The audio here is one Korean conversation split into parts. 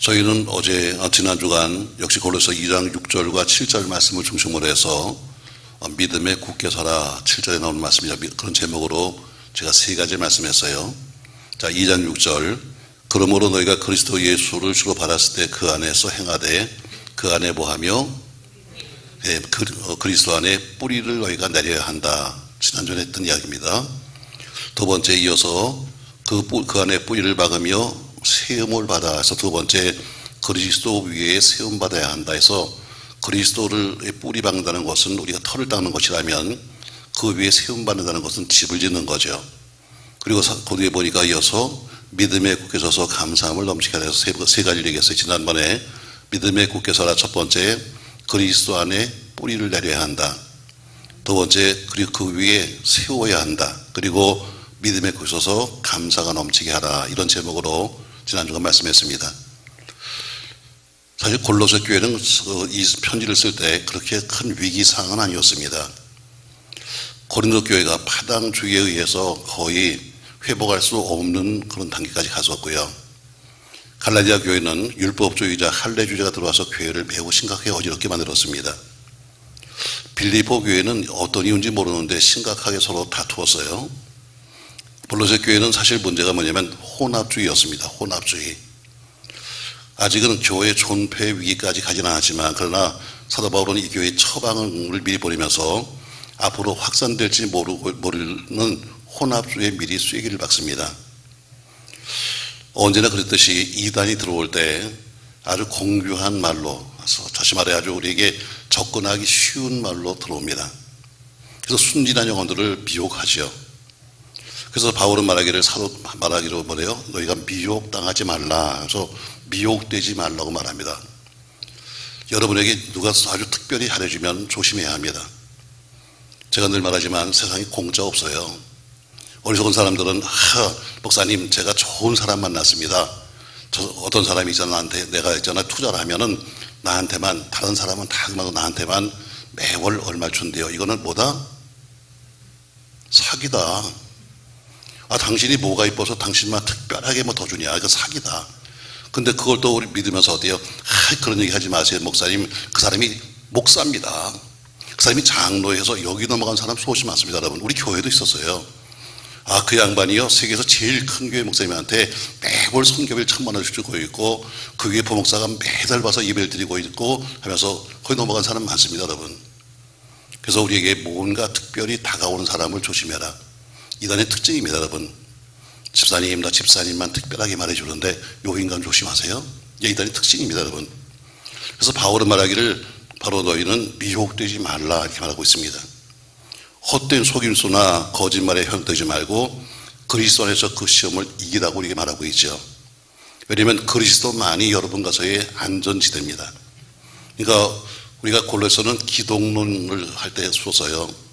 저희는 지난 주간 역시 골로새 2장 6절과 7절 말씀을 중심으로 해서 믿음에 굳게 서라 7절에 나오는 말씀이죠. 그런 제목으로 제가 세 가지 말씀했어요. 자, 2장 6절. 그러므로 너희가 그리스도 예수를 주로 받았을 때 그 안에서 행하되 그 안에 뭐하며 그리스도 안에 뿌리를 너희가 내려야 한다. 지난주에 했던 이야기입니다. 두 번째 이어서 그 안에 뿌리를 박으며 세움을 받아 해서 두 번째 그리스도 위에 세움 받아야 한다 해서 그리스도를 뿌리 박는다는 것은 우리가 털을 닦는 것이라면 그 위에 세움 받는다는 것은 집을 짓는 거죠. 그리고 그 뒤에 보니까 이어서 믿음에 굳게 서서 감사함을 넘치게 해서 세 가지를 얘기했어요. 지난번에 믿음에 굳게 서라 첫 번째 그리스도 안에 뿌리를 내려야 한다. 두 번째 그리고 그 위에 세워야 한다. 그리고 믿음에 굳게 서서 감사가 넘치게 하라. 이런 제목으로 지난주가 말씀했습니다. 사실 골로새 교회는 이 편지를 쓸 때 그렇게 큰 위기상황은 아니었습니다. 고린도 교회가 파당주의에 의해서 거의 회복할 수 없는 그런 단계까지 갔었고요. 갈라디아 교회는 율법주의자 할례주의자가 들어와서 교회를 매우 심각하게 어지럽게 만들었습니다. 빌립보 교회는 어떤 이유인지 모르는데 심각하게 서로 다투었어요. 골로새 교회는 사실 문제가 뭐냐면 혼합주의였습니다. 혼합주의. 아직은 교회 존폐 위기까지 가지는 않았지만 그러나 사도 바울은 이 교회의 처방을 미리 보내면서 앞으로 확산될지 모르는 혼합주의에 미리 쐐기를 박습니다. 언제나 그랬듯이 이단이 들어올 때 아주 공교한 말로, 다시 말해 아주 우리에게 접근하기 쉬운 말로 들어옵니다. 그래서 순진한 영혼들을 미혹하죠. 그래서 바울은 말하기로 뭐래요? 너희가 미혹당하지 말라. 그래서 미혹되지 말라고 말합니다. 여러분에게 누가 아주 특별히 잘해주면 조심해야 합니다. 제가 늘 말하지만 세상에 공짜 없어요. 어리석은 사람들은 목사님 제가 좋은 사람 만났습니다. 어떤 사람이 있잖아 나한테 내가 있잖아 투자를 하면은 나한테만 다른 사람은 다 그만도 나한테만 매월 얼마 준대요. 이거는 뭐다? 사기다. 당신이 뭐가 이뻐서 당신만 특별하게 뭐 더 주냐. 이거 사기다. 근데 그걸 또 우리 믿으면서 어때요? 그런 얘기 하지 마세요. 목사님, 그 사람이 목사입니다. 그 사람이 장로에서 여기 넘어간 사람 수없이 많습니다. 여러분, 우리 교회도 있었어요. 그 양반이요, 세계에서 제일 큰 교회 목사님한테 매월 선교비를 1,000만 원씩 주고 있고, 그 위에 부목사가 매달 와서 예배를 드리고 있고 하면서 거기 넘어간 사람 많습니다, 여러분. 그래서 우리에게 뭔가 특별히 다가오는 사람을 조심해라. 이단의 특징입니다, 여러분. 집사님, 나 집사님만 특별하게 말해주는데 요 인간 조심하세요. 이게 이단의 특징입니다, 여러분. 그래서 바울은 말하기를 바로 너희는 미혹되지 말라 이렇게 말하고 있습니다. 헛된 속임수나 거짓말에 현혹되지 말고 그리스도 안에서 그 시험을 이기라고 이렇게 말하고 있죠. 왜냐하면 그리스도만이 여러분과서의 안전지대입니다. 그러니까 우리가 골로새서는 기독론을 할 때 썼어요.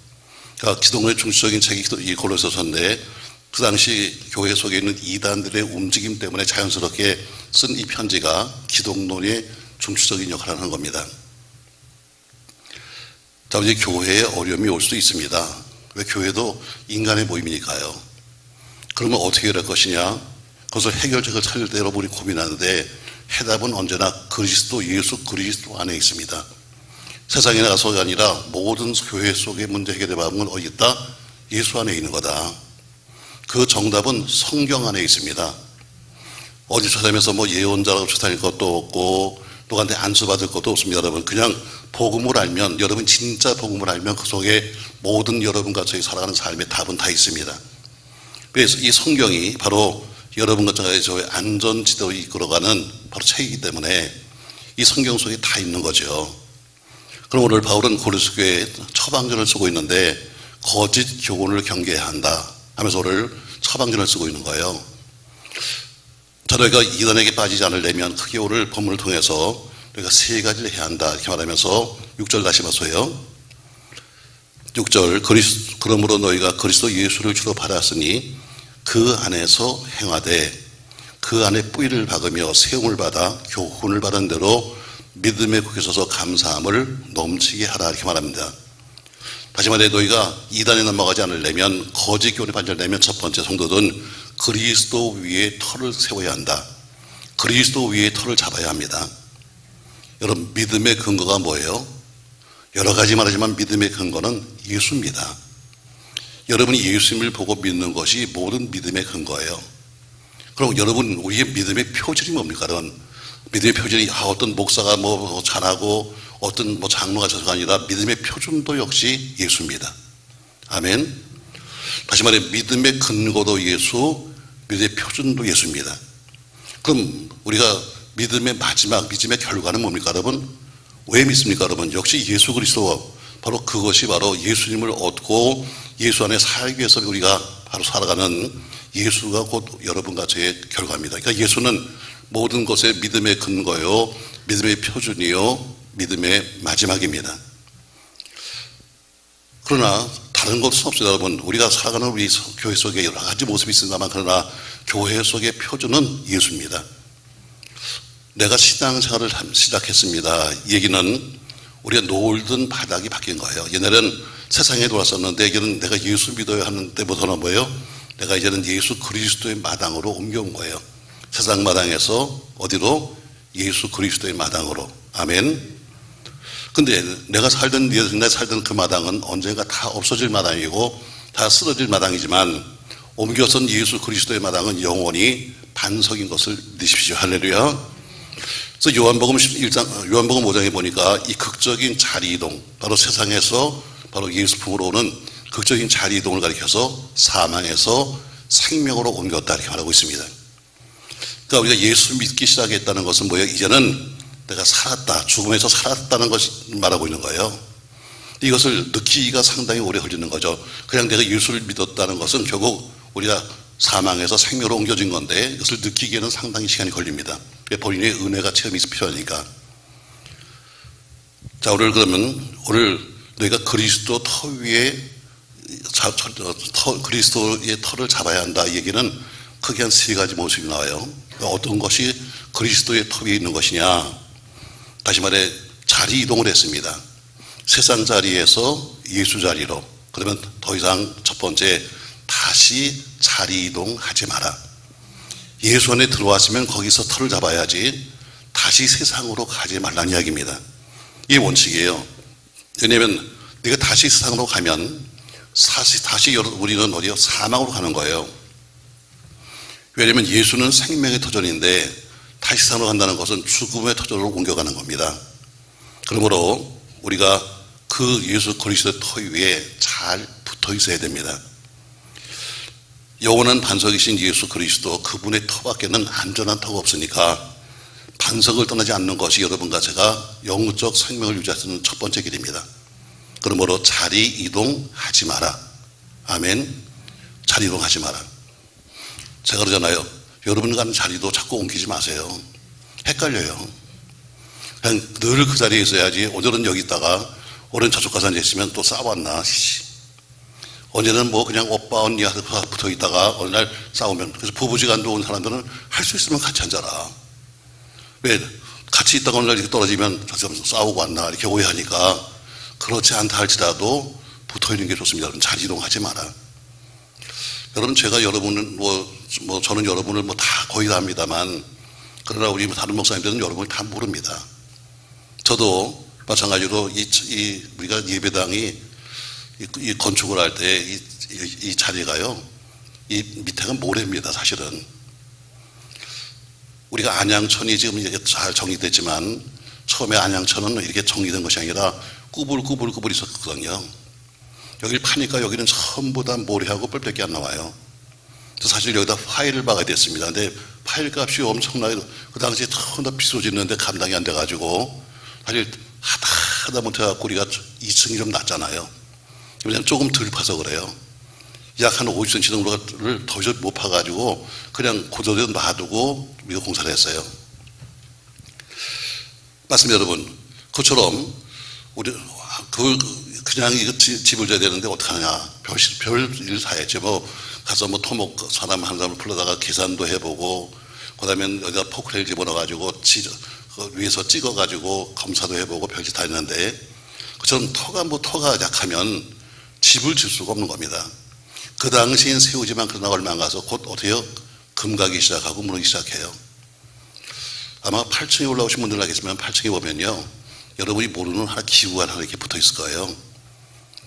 그러니까 기독론의 중심적인 책이 이 골로새서인데 그 당시 교회 속에 있는 이단들의 움직임 때문에 자연스럽게 쓴 이 편지가 기독론의 중추적인 역할을 하는 겁니다. 자, 이제 교회에 어려움이 올 수도 있습니다. 왜? 교회도 인간의 모임이니까요. 그러면 어떻게 할 것이냐? 그것을 해결책을 찾을 때 여러분이 고민하는데 해답은 언제나 예수 그리스도 안에 있습니다. 세상에 나가서가 아니라 모든 교회 속의 문제 해결의 방법은 어디 있다? 예수 안에 있는 거다. 그 정답은 성경 안에 있습니다. 어디 찾아면서 뭐 예언자라고 찾아낼 것도 없고 누구한테 안수받을 것도 없습니다. 여러분 그냥 복음을 알면, 여러분 진짜 복음을 알면 그 속에 모든 여러분과 저희 살아가는 삶의 답은 다 있습니다. 그래서 이 성경이 바로 여러분과 저의 안전지대로 이끌어가는 바로 책이기 때문에 이 성경 속에 다 있는 거죠. 그럼 오늘 바울은 고린도 교회에 처방전을 쓰고 있는데 거짓 교훈을 경계해야 한다 하면서 오늘 처방전을 쓰고 있는 거예요. 저희가 이단에게 빠지지 않으려면 크게 오늘 본문을 통해서 우리가 세 가지를 해야 한다 이렇게 말하면서 6절 다시 봐서요. 6절 그러므로 너희가 그리스도 예수를 주로 받았으니 그 안에서 행하되 그 안에 뿌리를 박으며 세움을 받아 교훈을 받은 대로 믿음에 굳게 서서 감사함을 넘치게 하라 이렇게 말합니다. 다시 말해 너희가 이단에 넘어가지 않으려면, 거짓 교훈에 반절되면 첫 번째 성도는 그리스도 위에 터를 세워야 한다. 그리스도 위에 터를 잡아야 합니다. 여러분, 믿음의 근거가 뭐예요? 여러 가지 말하지만 믿음의 근거는 예수입니다. 여러분이 예수님을 보고 믿는 것이 모든 믿음의 근거예요. 그럼 여러분, 우리의 믿음의 표준이 뭡니까? 그런 믿음의 표준이 어떤 목사가 뭐 잘하고 어떤 뭐 장로가 저가 아니라 믿음의 표준도 역시 예수입니다. 아멘. 다시 말해 믿음의 근거도 예수, 믿음의 표준도 예수입니다. 그럼 우리가 믿음의 마지막, 믿음의 결과는 뭡니까 여러분? 왜 믿습니까 여러분? 역시 예수 그리스도, 바로 그것이 바로 예수님을 얻고 예수 안에 살기 위해서 우리가 바로 살아가는 예수가 곧 여러분과 저의 결과입니다. 그러니까 예수는 모든 것의 믿음의 근거요, 믿음의 표준이요, 믿음의 마지막입니다. 그러나 다른 것은 없어요 여러분. 우리가 살아가는 우리 교회 속에 여러 가지 모습이 있습니다만, 그러나 교회 속의 표준은 예수입니다. 내가 신앙생활을 시작했습니다. 이 얘기는 우리가 놀던 바닥이 바뀐 거예요. 옛날에는 세상에 돌았었는데 이제는 내가 예수 믿어야 하는 때부터는 뭐예요? 내가 이제는 예수 그리스도의 마당으로 옮겨온 거예요. 세상 마당에서 어디로? 예수 그리스도의 마당으로. 아멘. 근데 내가 살던 그 마당은 언젠가 다 없어질 마당이고 다 쓰러질 마당이지만, 옮겨선 예수 그리스도의 마당은 영원히 반석인 것을 믿으십시오. 할렐루야. 그래서 요한복음 5장에 보니까 이 극적인 자리 이동, 바로 세상에서 바로 예수 품으로 오는 극적인 자리 이동을 가리켜서 사망에서 생명으로 옮겼다 이렇게 말하고 있습니다. 그러니까 우리가 예수 믿기 시작했다는 것은 뭐예요? 이제는 내가 살았다, 죽음에서 살았다는 것을 말하고 있는 거예요. 이것을 느끼기가 상당히 오래 걸리는 거죠. 그냥 내가 예수를 믿었다는 것은 결국 우리가 사망에서 생명으로 옮겨진 건데, 이것을 느끼기에는 상당히 시간이 걸립니다. 본인의 은혜가 체험이 필요하니까. 자, 오늘 너희가 그리스도 터 위에 그리스도의 터를 잡아야 한다. 이 얘기는 크게 한 세 가지 모습이 나와요. 어떤 것이 그리스도의 터 위에 있는 것이냐? 다시 말해 자리 이동을 했습니다. 세상 자리에서 예수 자리로. 그러면 더 이상 첫 번째, 다시 자리 이동하지 마라. 예수 안에 들어왔으면 거기서 터를 잡아야지 다시 세상으로 가지 말라는 이야기입니다. 이게 원칙이에요. 왜냐하면 네가 다시 세상으로 가면 다시 우리는 어디요? 사망으로 가는 거예요. 왜냐하면 예수는 생명의 터전인데 다시 세상으로 간다는 것은 죽음의 터전으로 옮겨가는 겁니다. 그러므로 우리가 그 예수 그리스도의 터 위에 잘 붙어 있어야 됩니다. 영원한 반석이신 예수 그리스도, 그분의 터밖에는 안전한 터가 없으니까 반석을 떠나지 않는 것이 여러분과 제가 영적 생명을 유지할 수 있는 첫 번째 길입니다. 그러므로 자리 이동하지 마라. 아멘. 자리 이동하지 마라. 제가 그러잖아요. 여러분 가는 자리도 자꾸 옮기지 마세요. 헷갈려요. 그냥 늘 그 자리에 있어야지. 오늘은 여기 있다가 오늘은 저쪽 가서 앉아있으면 또 싸웠나. 언제는 뭐 그냥 오빠 언니한테 붙어 있다가 어느 날 싸우면, 그래서 부부지간도 온 사람들은 할 수 있으면 같이 앉아라. 왜? 같이 있다가 어느 날 이렇게 떨어지면 저 사람 싸우고 왔나 이렇게 오해하니까, 그렇지 않다 할지라도 붙어 있는 게 좋습니다. 여러분, 자리 이동하지 마라. 여러분, 제가 여러분은 저는 여러분을 다 거의 다 합니다만, 그러나 우리 다른 목사님들은 여러분을 다 모릅니다. 저도 마찬가지로 우리가 예배당이 이 건축을 할 때 이 자리가요, 이 밑에가 모래입니다. 사실은 우리가 안양천이 지금 이렇게 잘 정리됐지만, 처음에 안양천은 이렇게 정리된 것이 아니라 꾸불꾸불 있었거든요. 여기를 파니까 여기는 전부 다 모래하고 뿔밖에 안 나와요. 그래서 사실 여기다 파일을 박아야 됐습니다. 근데 파일 값이 엄청나게, 그 당시에 더 비싸졌는데 감당이 안 돼가지고, 사실 하다 못해갖고 우리가 2층이 좀 낮잖아요. 그냥 조금 덜 파서 그래요. 약 한 50cm 정도를 더 이상 못 파가지고 그냥 고도대로 놔두고 우리가 공사를 했어요. 맞습니다, 여러분. 그처럼 우리 그냥 이거 집을 져야 되는데 어떡하냐. 별일 다 했죠. 가서 토목 사람 한 사람을 불러다가 계산도 해보고, 그 다음에 여기다 포크레일 집어넣어가지고 위에서 찍어가지고 검사도 해보고 별짓 다 했는데, 그처럼 터가 약하면 집을 질 수가 없는 겁니다. 그 당시엔 세우지만 그러나 얼마 안 가서 곧 어떻게 해요? 금가기 시작하고 무너지기 시작해요. 아마 8층에 올라오신 분들 알겠지만 8층에 보면요, 여러분이 모르는 하나 기구가 하나 이렇게 붙어 있을 거예요.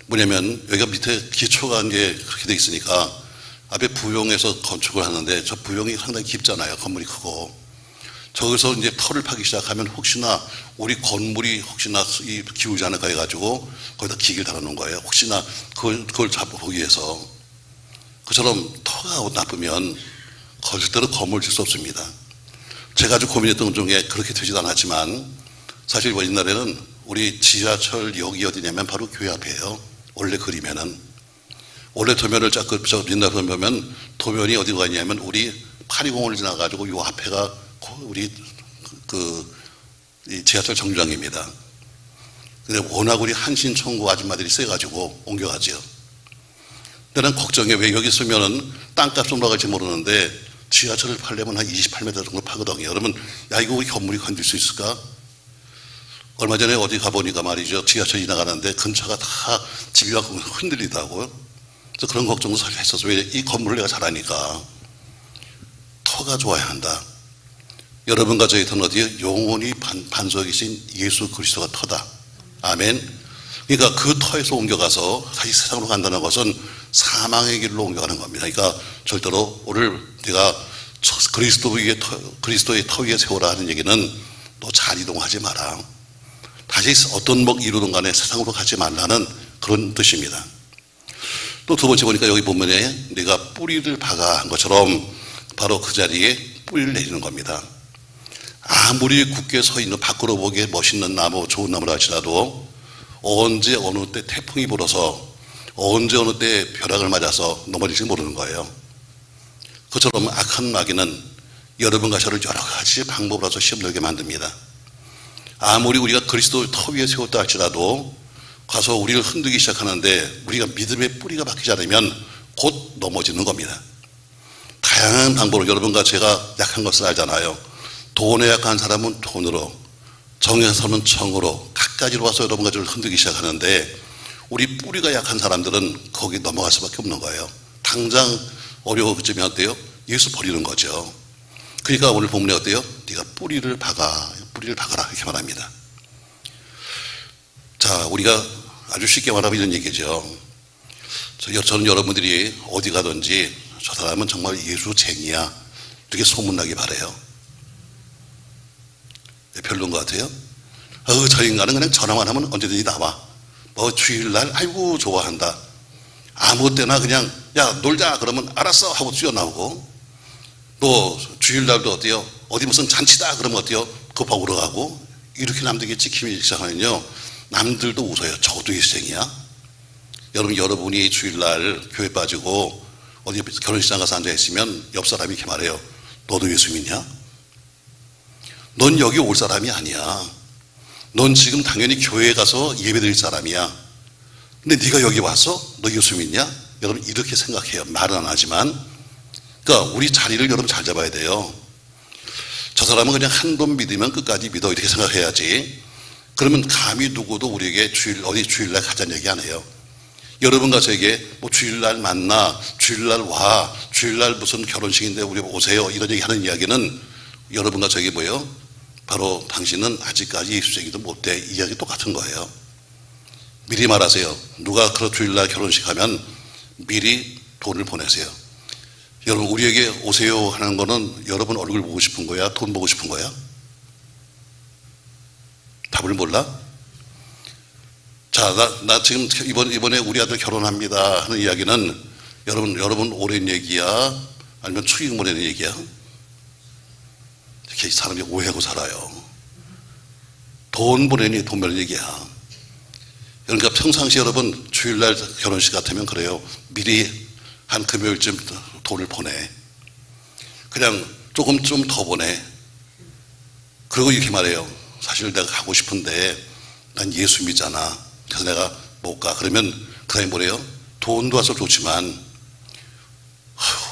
뭐냐면 여기가 밑에 기초가 이제 그렇게 돼 있으니까 앞에 부용해서 건축을 하는데 저 부용이 상당히 깊잖아요. 건물이 크고. 저기서 이제 터를 파기 시작하면 혹시나 우리 건물이 혹시나 이 기울지 않을까 해가지고 거기다 기계를 달아놓은 거예요. 혹시나 그걸 잡아보기 위해서. 그처럼 터가 나쁘면 절대로 건물 질 수 없습니다. 제가 아주 고민했던 중에 그렇게 되지도 않았지만 사실 옛날에는 우리 지하철역이 어디냐면 바로 교회 앞이에요. 원래 그리면은. 원래 도면을 쫙 옛날에 보면 도면이 어디가 있냐면 우리 파리공원을 지나가지고 요 앞에가 우리 이 지하철 정류장입니다. 근데 워낙 우리 한신청구 아줌마들이 세가지고 옮겨가죠. 근데 난 걱정해. 왜 여기 있으면은 땅값은 올라갈지 모르는데 지하철을 팔려면 한 28m 정도 파거든요. 그러면 야, 이거 우리 건물이 건질 수 있을까? 얼마 전에 어디 가보니까 말이죠. 지하철 지나가는데 근처가 다 집이 막 흔들리더라고요. 그래서 그런 걱정도 사실 했었어요. 왜 이 건물을 내가 잘 아니까. 터가 좋아야 한다. 여러분과 저희들은 어디에 영원히 반석이 신 예수 그리스도가 터다. 아멘. 그러니까 그 터에서 옮겨가서 다시 세상으로 간다는 것은 사망의 길로 옮겨가는 겁니다. 그러니까 절대로 오늘 내가 그리스도의 터 위에 세워라 하는 얘기는 너 잘 이동하지 마라. 다시 어떤 목 이루든 간에 세상으로 가지 말라는 그런 뜻입니다. 또 두 번째 보니까 여기 보면에 내가 뿌리를 박아 한 것처럼 바로 그 자리에 뿌리를 내리는 겁니다. 아무리 굳게 서 있는 밖으로 보기에 멋있는 나무, 좋은 나무라 할지라도 언제 어느 때 태풍이 불어서 언제 어느 때 벼락을 맞아서 넘어질지 모르는 거예요. 그처럼 악한 마귀는 여러분과 저를 여러 가지 방법으로 해서 시험 들게 만듭니다. 아무리 우리가 그리스도를 터 위에 세웠다 할지라도 가서 우리를 흔들기 시작하는데 우리가 믿음의 뿌리가 박히지 않으면 곧 넘어지는 겁니다. 다양한 방법으로 여러분과 제가 약한 것을 알잖아요. 돈에 약한 사람은 돈으로, 정에 서는 정으로 갖가지로 와서 여러분과 저를 흔들기 시작하는데 우리 뿌리가 약한 사람들은 거기 넘어갈 수밖에 없는 거예요. 당장 어려워지면 어때요? 예수 버리는 거죠. 그러니까 오늘 본문에 어때요? 네가 뿌리를 박아라 이렇게 말합니다. 자, 우리가 아주 쉽게 말하면 이런 얘기죠. 저는 여러분들이 어디 가든지 저 사람은 정말 예수쟁이야 이렇게 소문나기 바래요. 별론 것 같아요. 저 인간은 그냥 전화만 하면 언제든지 나와. 뭐 주일날 아이고 좋아한다. 아무 때나 그냥 야 놀자 그러면 알았어 하고 뛰어나오고, 또 주일날도 어때요? 어디 무슨 잔치다 그러면 어때요? 그거 먹으러 가고. 이렇게 남들에게 지키기 시작하면요 남들도 웃어요. 저도 예수쟁이야. 여러분이 주일날 교회 빠지고 어디 결혼식장 가서 앉아있으면 옆 사람이 이렇게 말해요. 너도 예수 믿냐? 넌 여기 올 사람이 아니야. 넌 지금 당연히 교회에 가서 예배 드릴 사람이야. 근데 네가 여기 와서 너 예수 믿냐? 여러분 이렇게 생각해요. 말은 안 하지만. 그러니까 우리 자리를 여러분 잘 잡아야 돼요. 저 사람은 그냥 한 번 믿으면 끝까지 믿어 이렇게 생각해야지. 그러면 감히 누구도 우리에게 주일날 가자는 얘기 안 해요. 여러분과 저에게 뭐 주일날 만나, 주일날 와, 주일날 무슨 결혼식인데 우리 오세요 이런 얘기 하는 이야기는 여러분과 저에게 뭐예요? 바로 당신은 아직까지 예수쟁이도 못돼. 이 이야기 똑같은 거예요. 미리 말하세요. 누가 그런 주일날 결혼식 하면 미리 돈을 보내세요. 여러분 우리에게 오세요 하는 거는 여러분 얼굴 보고 싶은 거야? 돈 보고 싶은 거야? 답을 몰라? 자, 나 지금 이번에 우리 아들 결혼합니다 하는 이야기는 여러분 오랜 얘기야? 아니면 축의금 보내는 얘기야? 이렇게 사람이 오해하고 살아요. 돈 보내니 돈 벌는 얘기야. 그러니까 평상시 여러분 주일날 결혼식 같으면 그래요. 미리 한 금요일쯤 돈을 보내. 그냥 조금 좀 더 보내. 그리고 이렇게 말해요. 사실 내가 가고 싶은데 난 예수 믿잖아. 그래서 내가 못 가. 그러면 그 다음에 뭐래요? 돈도 와서 좋지만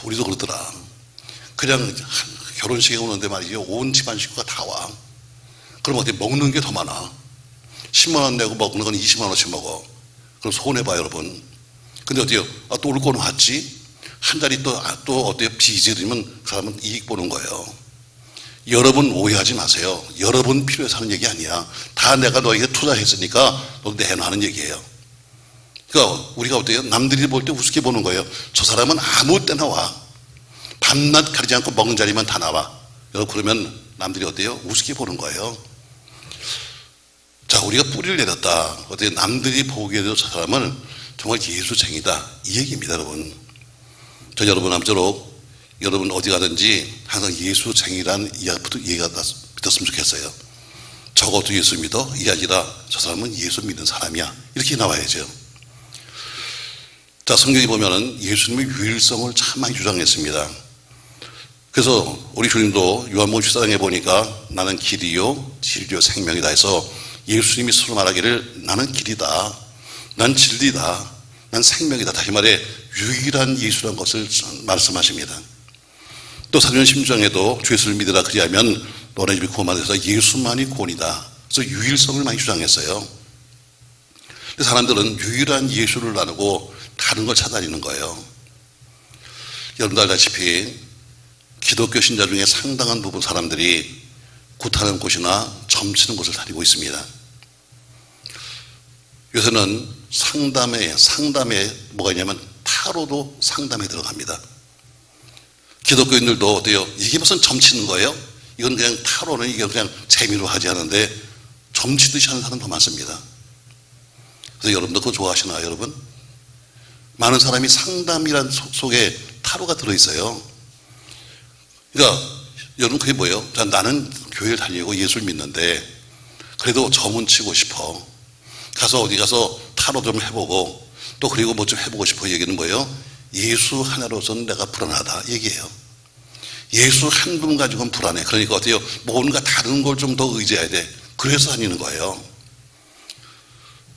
우리도 그러더라. 그냥 결혼식에 오는데 말이죠. 온 집안 식구가 다 와. 그럼 어디 먹는 게 더 많아. 10만 원 내고 먹는 건 20만 원씩 먹어. 그럼 손해봐 여러분. 근데 어때요? 또 올 거는 왔지? 한 달이 또 어때요? 빚을 들면 그 사람은 이익 보는 거예요. 여러분 오해하지 마세요. 여러분 필요해서 하는 얘기 아니야. 다 내가 너에게 투자했으니까 너 내놔 하는 얘기예요. 그러니까 우리가 어때요? 남들이 볼 때 우습게 보는 거예요. 저 사람은 아무 때나 와. 밤낮 가리지 않고 먹은 자리만 다 나와. 여러분 그러면 남들이 어때요? 우습게 보는 거예요. 자, 우리가 뿌리를 내렸다. 어떻게 남들이 보기에도 저 사람은 정말 예수쟁이다. 이 얘기입니다, 여러분. 저 여러분 아무쪼록 여러분 어디 가든지 항상 예수쟁이라는 이야기부터 얘기가 믿었으면 좋겠어요. 적어도 예수 믿어? 이게 아니라 저 사람은 예수 믿는 사람이야. 이렇게 나와야죠. 자, 성경에 보면은 예수님의 유일성을 참 많이 주장했습니다. 그래서 우리 주님도 요한복음 14장에 보니까 나는 길이요 진리요 생명이다 해서 예수님이 스스로 말하기를 나는 길이다, 난 진리다, 난 생명이다. 다시 말해 유일한 예수라는 것을 말씀하십니다. 또 사도행 16장에도 주 예수를 믿으라 그리하면 너네 집이 구원받아서 예수만이 구원이다. 그래서 유일성을 많이 주장했어요. 사람들은 유일한 예수를 나누고 다른 걸 찾아다니는 거예요. 여러분도 알다시피 기독교 신자 중에 상당한 부분 사람들이 굿하는 곳이나 점치는 곳을 다니고 있습니다. 요새는 상담에 뭐가 있냐면 타로도 상담에 들어갑니다. 기독교인들도 어때요? 이게 무슨 점치는 거예요? 이건 그냥 타로는 이게 그냥 재미로 하지 않은데 점치듯이 하는 사람 더 많습니다. 그래서 여러분도 그거 좋아하시나요, 여러분? 많은 사람이 상담이란 속에 타로가 들어있어요. 그러니까 여러분 그게 뭐예요? 자, 나는 교회를 다니고 예수를 믿는데 그래도 점은 치고 싶어. 가서 어디 가서 타로 좀 해보고 또 그리고 뭐 좀 해보고 싶어. 얘기는 뭐예요? 예수 하나로서는 내가 불안하다 얘기해요. 예수 한 분 가지고는 불안해. 그러니까 어때요? 뭔가 다른 걸 좀 더 의지해야 돼. 그래서 다니는 거예요.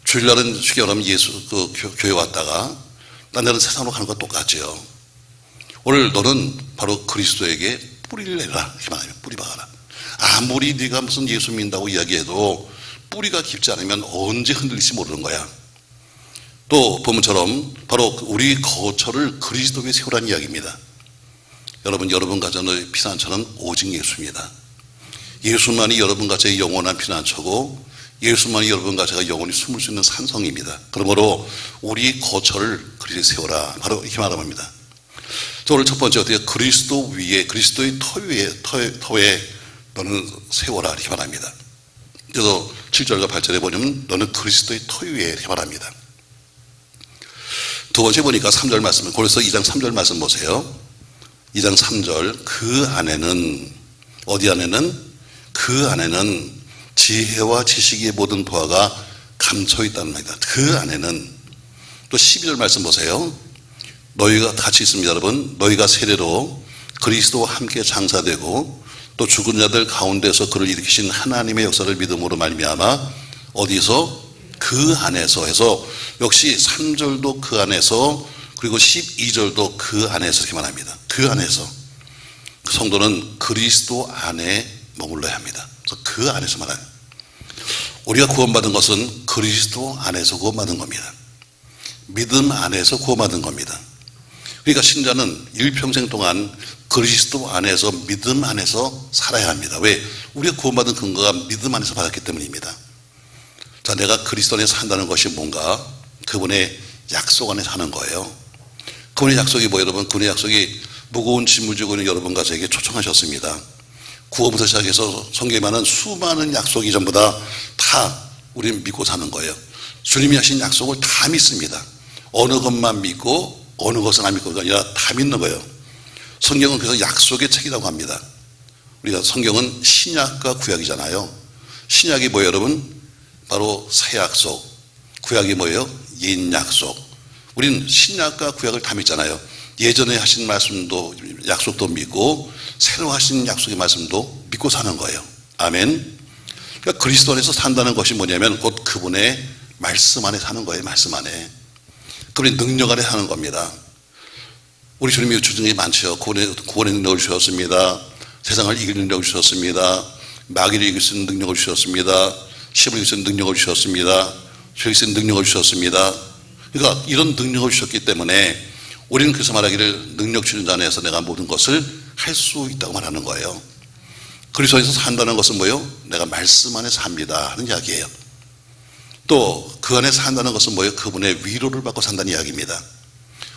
주일날은 쉽게 말하면 교회 왔다가 딴 데는 세상으로 가는 거 똑같죠. 오늘 너는 바로 그리스도에게 뿌리를 내라 이렇게 말하면 뿌리 박아라. 아무리 네가 무슨 예수 믿는다고 이야기해도 뿌리가 깊지 않으면 언제 흔들릴지 모르는 거야. 또 본문처럼 바로 우리 거처를 그리스도에 세우라는 이야기입니다. 여러분 가정의 피난처는 오직 예수입니다. 예수만이 여러분 가정의 영원한 피난처고 예수만이 여러분 가정의 영원히 숨을 수 있는 산성입니다. 그러므로 우리 거처를 그리스도에 세우라 바로 이렇게 말합니다. 오늘 첫 번째 어때요? 그리스도 위에 그리스도의 터에 너는 세워라 이렇게 말합니다. 그래서 7절과 8절에 보면 너는 그리스도의 터 위에 이렇게 말합니다. 두 번째 보니까 3절 말씀, 그래서 2장 3절 말씀 보세요. 2장 3절 그 안에는 어디 안에는? 그 안에는 지혜와 지식의 모든 보화가 감춰 있다는 말이다. 그 안에는 또 12절 말씀 보세요. 너희가 같이 있습니다, 여러분. 너희가 세례로 그리스도와 함께 장사되고 또 죽은 자들 가운데서 그를 일으키신 하나님의 역사를 믿음으로 말미암아 어디서? 그 안에서 해서 역시 3절도 그 안에서 그리고 12절도 그 안에서 이렇게 말합니다. 그 안에서 성도는 그리스도 안에 머물러야 합니다. 그래서 그 안에서 말합니다. 우리가 구원받은 것은 그리스도 안에서 구원받은 겁니다. 믿음 안에서 구원받은 겁니다. 그러니까 신자는 일평생 동안 그리스도 안에서 믿음 안에서 살아야 합니다. 왜? 우리가 구원받은 근거가 믿음 안에서 받았기 때문입니다. 자, 내가 그리스도 안에서 산다는 것이 뭔가? 그분의 약속 안에서 하는 거예요. 그분의 약속이 뭐예요, 여러분? 그분의 약속이 무거운 짐을 지고 있는 여러분과 저에게 초청하셨습니다. 구원부터 시작해서 성경에 많은 수많은 약속이 전부 다 우리는 믿고 사는 거예요. 주님이 하신 약속을 다 믿습니다. 어느 것만 믿고 어느 것은 안 믿고가 아니라 다 믿는 거예요. 성경은 그래서 약속의 책이라고 합니다. 우리가 성경은 신약과 구약이잖아요. 신약이 뭐예요, 여러분? 바로 새 약속. 구약이 뭐예요? 옛 약속. 우리는 신약과 구약을 다 믿잖아요. 예전에 하신 말씀도 약속도 믿고 새로 하신 약속의 말씀도 믿고 사는 거예요. 아멘. 그러니까 그리스도 안에서 산다는 것이 뭐냐면 곧 그분의 말씀 안에 사는 거예요. 말씀 안에. 그분의 능력 안에 사는 겁니다. 우리 주님이 주증이 많죠. 구원의 능력을 주셨습니다. 세상을 이길 능력을 주셨습니다. 마귀를 이길 수 있는 능력을 주셨습니다. 시험을 이길 수 있는 능력을 주셨습니다. 죄를 이길 수 있는 능력을 주셨습니다. 그러니까 이런 능력을 주셨기 때문에 우리는 그래서 말하기를 능력 주는 자 안에서 내가 모든 것을 할 수 있다고 말하는 거예요. 그리스도 안에서 산다는 것은 뭐예요? 내가 말씀 안에 삽니다 하는 이야기예요. 또 그 안에 산다는 것은 뭐예요? 그분의 위로를 받고 산다는 이야기입니다.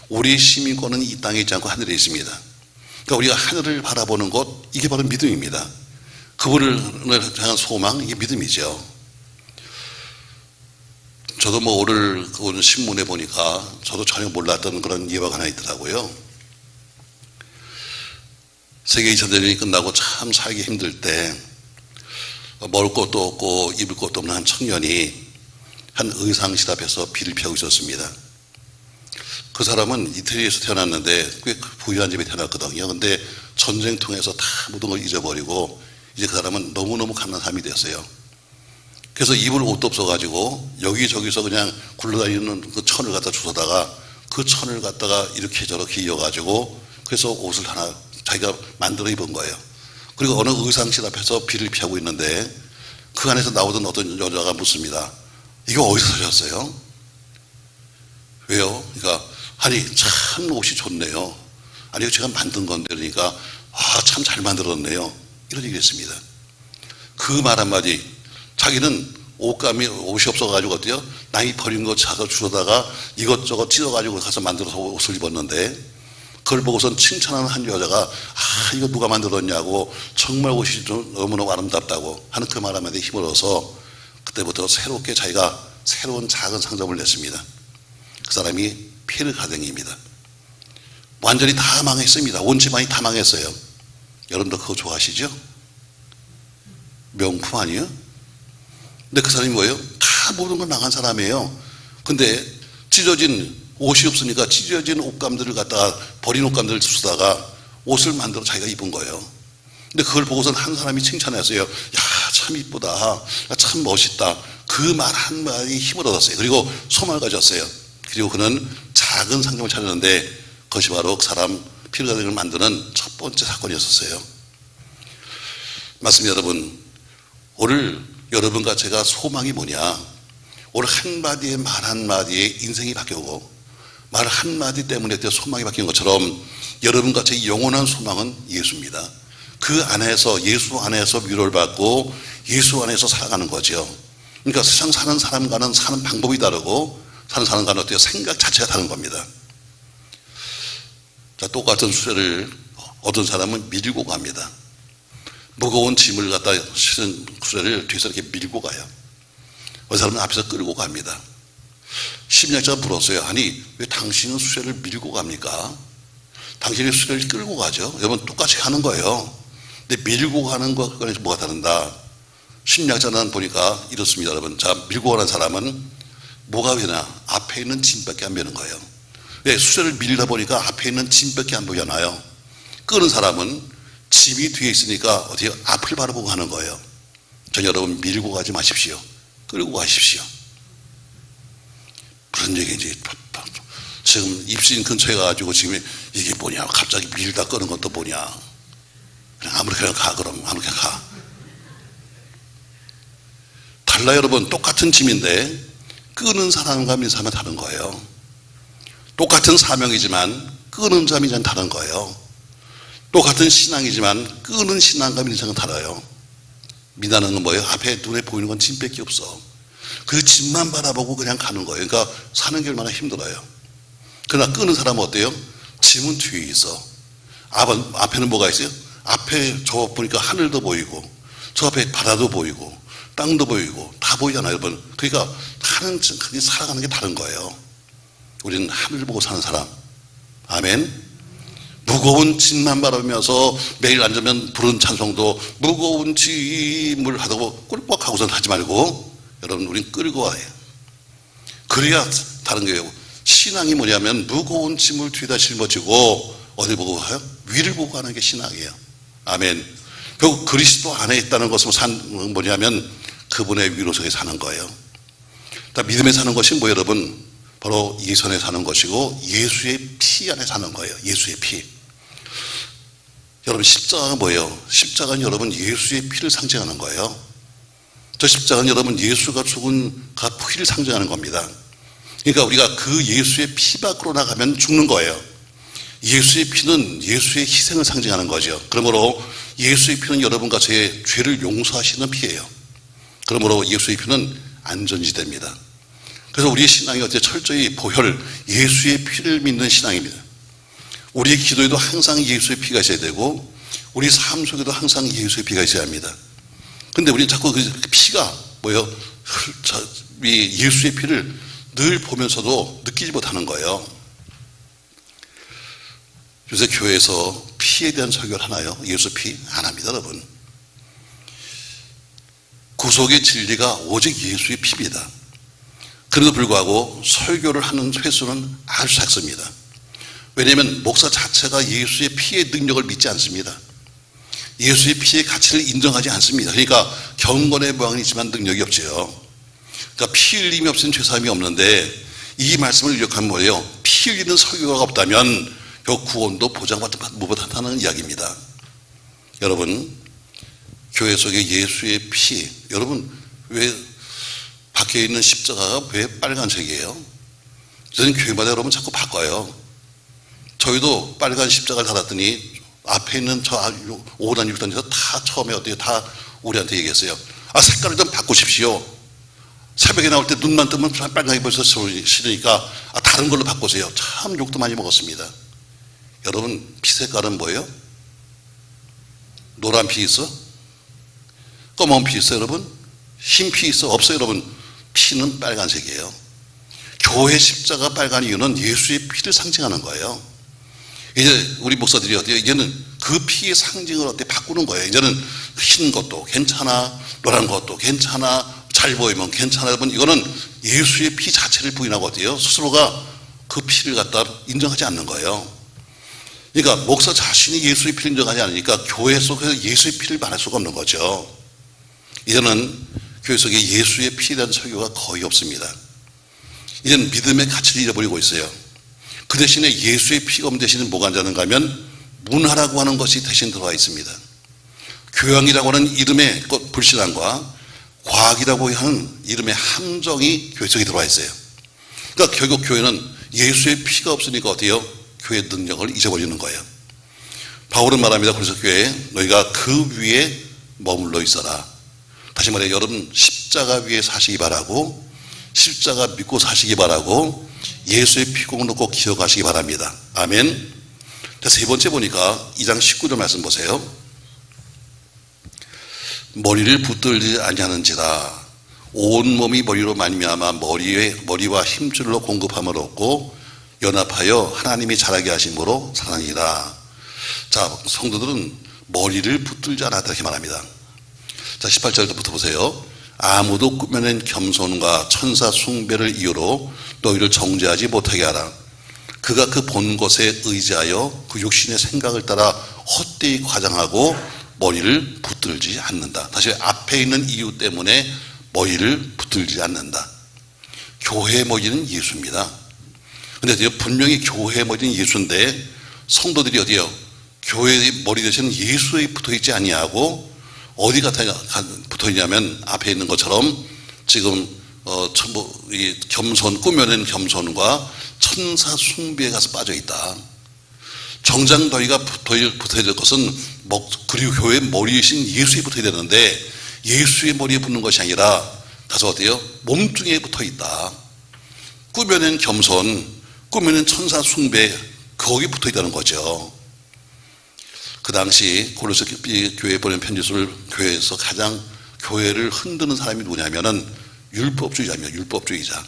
우리의 시민권은 이 땅에 있지 않고 하늘에 있습니다. 그러니까 우리가 하늘을 바라보는 것, 이게 바로 믿음입니다. 그분을 향한 소망, 이게 믿음이죠. 저도 뭐 오늘 신문에 보니까 저도 전혀 몰랐던 그런 예화가 하나 있더라고요. 세계 2차 대전이 끝나고 참 살기 힘들 때 먹을 것도 없고 입을 것도 없는 한 청년이 한 의상실 앞에서 비를 피우고 있었습니다. 그 사람은 이태리에서 태어났는데 꽤 부유한 집에 태어났거든요. 근데 전쟁 통해서 다 모든 걸 잊어버리고 이제 그 사람은 너무너무 가난한 삶이 됐어요. 그래서 입을 옷도 없어가지고 여기저기서 그냥 굴러다니는 그 천을 갖다 주워다가 그 천을 갖다가 이렇게 저렇게 이어가지고 그래서 옷을 하나 자기가 만들어 입은 거예요. 그리고 어느 의상실 앞에서 비를 피하고 있는데 그 안에서 나오던 어떤 여자가 묻습니다. 이거 어디서 사셨어요? 왜요? 그러니까 아니 참 옷이 좋네요. 아니 제가 만든 건데 그러니까 참 잘 만들었네요. 이런 얘기를 했습니다. 그 말 한마디, 자기는 옷이 없어가지고 어때요? 남이 버린 거 사서 주워다가 이것저것 찢어가지고 가서 만들어서 옷을 입었는데 그걸 보고선 칭찬하는 한 여자가 이거 누가 만들었냐고 정말 옷이 좀 너무너무 아름답다고 하는 그 말 한마디에 힘을 얻어서 그때부터 새롭게 자기가 새로운 작은 상점을 냈습니다. 그 사람이 피에르 가댕입니다. 완전히 다 망했습니다. 온 집안이 다 망했어요. 여러분도 그거 좋아하시죠? 명품 아니에요? 근데 그 사람이 뭐예요? 다 모든 걸 망한 사람이에요. 근데 찢어진 옷이 없으니까 찢어진 옷감들을 갖다가 버린 옷감들을 쓰다가 옷을 만들어 자기가 입은 거예요. 근데 그걸 보고선 한 사람이 칭찬했어요. 야, 참 이쁘다. 야, 참 멋있다. 그 말 한마디 힘을 얻었어요. 그리고 소망을 가졌어요. 그리고 그는 작은 상점을 차렸는데 그것이 바로 그 사람 피에르 가댕을 만드는 첫 번째 사건이었어요. 맞습니다, 여러분. 오늘 여러분과 제가 소망이 뭐냐? 오늘 한마디의 말 한마디에 인생이 바뀌고 말 한마디 때문에 소망이 바뀐 것처럼 여러분과 제 영원한 소망은 예수입니다. 그 안에서 예수 안에서 위로를 받고 예수 안에서 살아가는 거죠. 그러니까 세상 사는 사람과는 사는 방법이 다르고 사는 사람과는 어때요? 생각 자체가 다른 겁니다. 자, 똑같은 수레를 어떤 사람은 밀고 갑니다. 무거운 짐을 갖다 실은 수레를 뒤에서 이렇게 밀고 가요. 어떤 사람은 앞에서 끌고 갑니다. 심리학자가 물었어요. 아니 왜 당신은 수레를 밀고 갑니까? 당신이 수레를 끌고 가죠. 여러분 똑같이 가는 거예요. 근데 밀고 가는 것과 뭐가 다른다? 심리학자는 보니까 이렇습니다. 여러분, 자, 밀고 가는 사람은 뭐가 되나? 앞에 있는 짐밖에 안 보이는 거예요. 왜? 수레를 밀다 보니까 앞에 있는 짐밖에 안 보이잖아요. 끄는 사람은 짐이 뒤에 있으니까 어떻게 앞을 바라보고 가는 거예요. 전 여러분 밀고 가지 마십시오. 끌고 가십시오. 그런 얘기인지 지금 입신 근처에 가가지고 지금 이게 뭐냐? 갑자기 밀다 끄는 것도 뭐냐? 그냥 아무렇게나 가. 그럼 아무렇게나 가. 달라 여러분. 똑같은 짐인데 끄는 사람과 밀는 사람은 다른 거예요. 똑같은 사명이지만 끄는 점이 좀 다른 거예요. 똑같은 신앙이지만 끄는 신앙과 밀는 사람은 달라요. 미나는 건 뭐예요? 앞에 눈에 보이는 건 짐밖에 없어. 그 짐만 바라보고 그냥 가는 거예요. 그러니까 사는 게 얼마나 힘들어요. 그러나 끄는 사람은 어때요? 짐은 뒤에 있어. 앞에는 뭐가 있어요? 앞에 저 보니까 하늘도 보이고 저 앞에 바다도 보이고 땅도 보이고 다 보이잖아요, 여러분. 그러니까 그게 살아가는 게 다른 거예요. 우리는 하늘을 보고 사는 사람. 아멘. 무거운 짐만 바라보면서 매일 앉으면 부른 찬송도 무거운 짐을 하다고 꿀꺽하고선 하지 말고 여러분 우린 끌고 와요. 그래야 다른 거예요. 신앙이 뭐냐면 무거운 짐을 뒤에다 짊어지고 어디 보고 가요? 위를 보고 가는 게 신앙이에요. 아멘. 결국 그리스도 안에 있다는 것은 뭐냐면 그분의 위로 속에 사는 거예요. 믿음에 사는 것이 뭐 여러분? 바로 예수 안에 사는 것이고 예수의 피 안에 사는 거예요. 예수의 피. 여러분 십자가가 뭐예요? 십자가는 여러분 예수의 피를 상징하는 거예요. 저 십자가는 여러분 예수가 죽은 그 피를 상징하는 겁니다. 그러니까 우리가 그 예수의 피 밖으로 나가면 죽는 거예요. 예수의 피는 예수의 희생을 상징하는 거죠. 그러므로 예수의 피는 여러분과 저의 죄를 용서하시는 피예요. 그러므로 예수의 피는 안전지대입니다. 그래서 우리의 신앙이 어떻게 철저히 보혈, 예수의 피를 믿는 신앙입니다. 우리의 기도에도 항상 예수의 피가 있어야 되고 우리 삶 속에도 항상 예수의 피가 있어야 합니다. 근데 우리는 자꾸 그 피가 뭐예요? 예수의 피를 늘 보면서도 느끼지 못하는 거예요. 요새 교회에서 피에 대한 설교를 하나요? 예수 피? 안 합니다, 여러분. 구속의 진리가 오직 예수의 피입니다. 그래도 불구하고 설교를 하는 횟수는 아주 작습니다. 왜냐하면 목사 자체가 예수의 피의 능력을 믿지 않습니다. 예수의 피의 가치를 인정하지 않습니다. 그러니까 경건의 모양은 있지만 능력이 없지요. 그러니까 피 흘림이 없으면 죄사함이 없는데 이 말씀을 요약하면 뭐예요? 피 흘리는 설교가 없다면 그 구원도 보장받지 못한다는 이야기입니다. 여러분, 교회 속에 예수의 피, 여러분 왜 밖에 있는 십자가가 왜 빨간색이에요? 저는 교회마다 여러분 자꾸 바꿔요. 저희도 빨간 십자가를 달았더니 앞에 있는 저 5단, 6단에서 다 처음에 어때요? 다 우리한테 얘기했어요. 색깔을 좀 바꾸십시오. 새벽에 나올 때 눈만 뜨면 빨간색이 벌써 싫으니까 다른 걸로 바꾸세요. 참 욕도 많이 먹었습니다. 여러분, 피 색깔은 뭐예요? 노란 피 있어? 검은 피 있어, 여러분? 흰 피 있어? 없어요, 여러분. 피는 빨간색이에요. 교회 십자가 빨간 이유는 예수의 피를 상징하는 거예요. 이제 우리 목사들이 어때요? 이제는 그 피의 상징을 어떻게 바꾸는 거예요. 이제는 흰 것도 괜찮아, 노란 것도 괜찮아, 잘 보이면 괜찮아. 여러분, 이거는 예수의 피 자체를 부인하고 어때요? 스스로가 그 피를 갖다 인정하지 않는 거예요. 그러니까 목사 자신이 예수의 피를 인정하지 않으니까 교회 속에서 예수의 피를 말할 수가 없는 거죠. 이제는 교회 속에 예수의 피에 대한 설교가 거의 없습니다. 이제는 믿음의 가치를 잃어버리고 있어요. 그 대신에 예수의 피가 없는 대신에 뭐가 앉았는가 하면 문화라고 하는 것이 대신 들어와 있습니다. 교양이라고 하는 이름의 불신앙과 과학이라고 하는 이름의 함정이 교회 속에 들어와 있어요. 그러니까 결국 교회는 예수의 피가 없으니까 어때요? 교회의 능력을 잊어버리는 거예요. 바울은 말합니다. 그래서 교회에 너희가 그 위에 머물러 있어라. 다시 말해 여러분 십자가 위에 사시기 바라고 십자가 믿고 사시기 바라고 예수의 피공을 꼭 기억하시기 바랍니다. 아멘. 세 번째 보니까 2장 19절 말씀 보세요. 머리를 붙들지 아니하는지라 온 몸이 머리로 말미암아 머리와 힘줄로 공급함을 얻고 연합하여 하나님이 자라게 하심으로 사랑이라. 자, 성도들은 머리를 붙들지 않았다 이렇게 말합니다. 자, 18절부터 보세요. 아무도 꾸며낸 겸손과 천사 숭배를 이유로 너희를 정죄하지 못하게 하라. 그가 그 본 것에 의지하여 그 육신의 생각을 따라 헛되이 과장하고 머리를 붙들지 않는다. 다시 앞에 있는 이유 때문에 머리를 붙들지 않는다. 교회의 머리는 예수입니다. 근데 분명히 교회의 머리는 예수인데 성도들이 어디요? 교회의 머리 대신 예수에 붙어있지 아니하고 어디 붙어있냐면 앞에 있는 것처럼 지금 겸손, 꾸며낸 겸손과 천사 숭배에 가서 빠져있다. 정작 너희가 붙어야 될 것은 그리고 교회의 머리이신 예수에 붙어야 되는데 예수의 머리에 붙는 것이 아니라 가서 어때요? 몸뚱이에 붙어있다. 꾸며낸 겸손, 꾸며낸 천사 숭배 거기 붙어있다는 거죠. 그 당시 골로새 교회에 보낸 편지서를 교회에서 가장 교회를 흔드는 사람이 누구냐면은 율법주의자입니다. 율법주의자.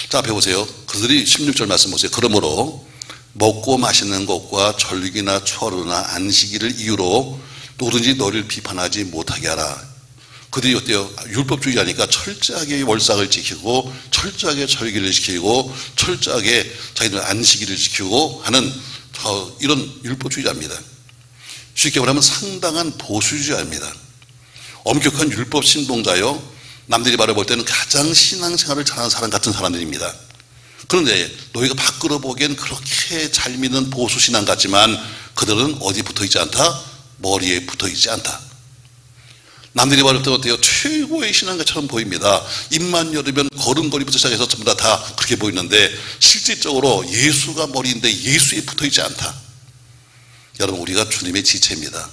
자, 앞에 보세요. 그들이 16절 말씀 보세요. 그러므로 먹고 마시는 것과 절기나 초하루나 안식일을 이유로 누구든지 너를 비판하지 못하게 하라. 그들이 어때요? 율법주의자니까 철저하게 월삭을 지키고 철저하게 절기를 지키고 철저하게 자기들 안식일을 지키고 하는 이런 율법주의자입니다. 쉽게 말하면 상당한 보수주의자입니다. 엄격한 율법 신봉자요. 남들이 바라볼 때는 가장 신앙생활을 잘하는 사람 같은 사람들입니다. 그런데 너희가 밖으로 보기엔 그렇게 잘 믿는 보수신앙 같지만 그들은 어디 붙어있지 않다? 머리에 붙어있지 않다. 남들이 바라볼 때 어때요? 최고의 신앙가처럼 보입니다. 입만 열으면 걸음걸이부터 시작해서 전부 다 그렇게 보이는데 실질적으로 예수가 머리인데 예수에 붙어있지 않다. 여러분, 우리가 주님의 지체입니다.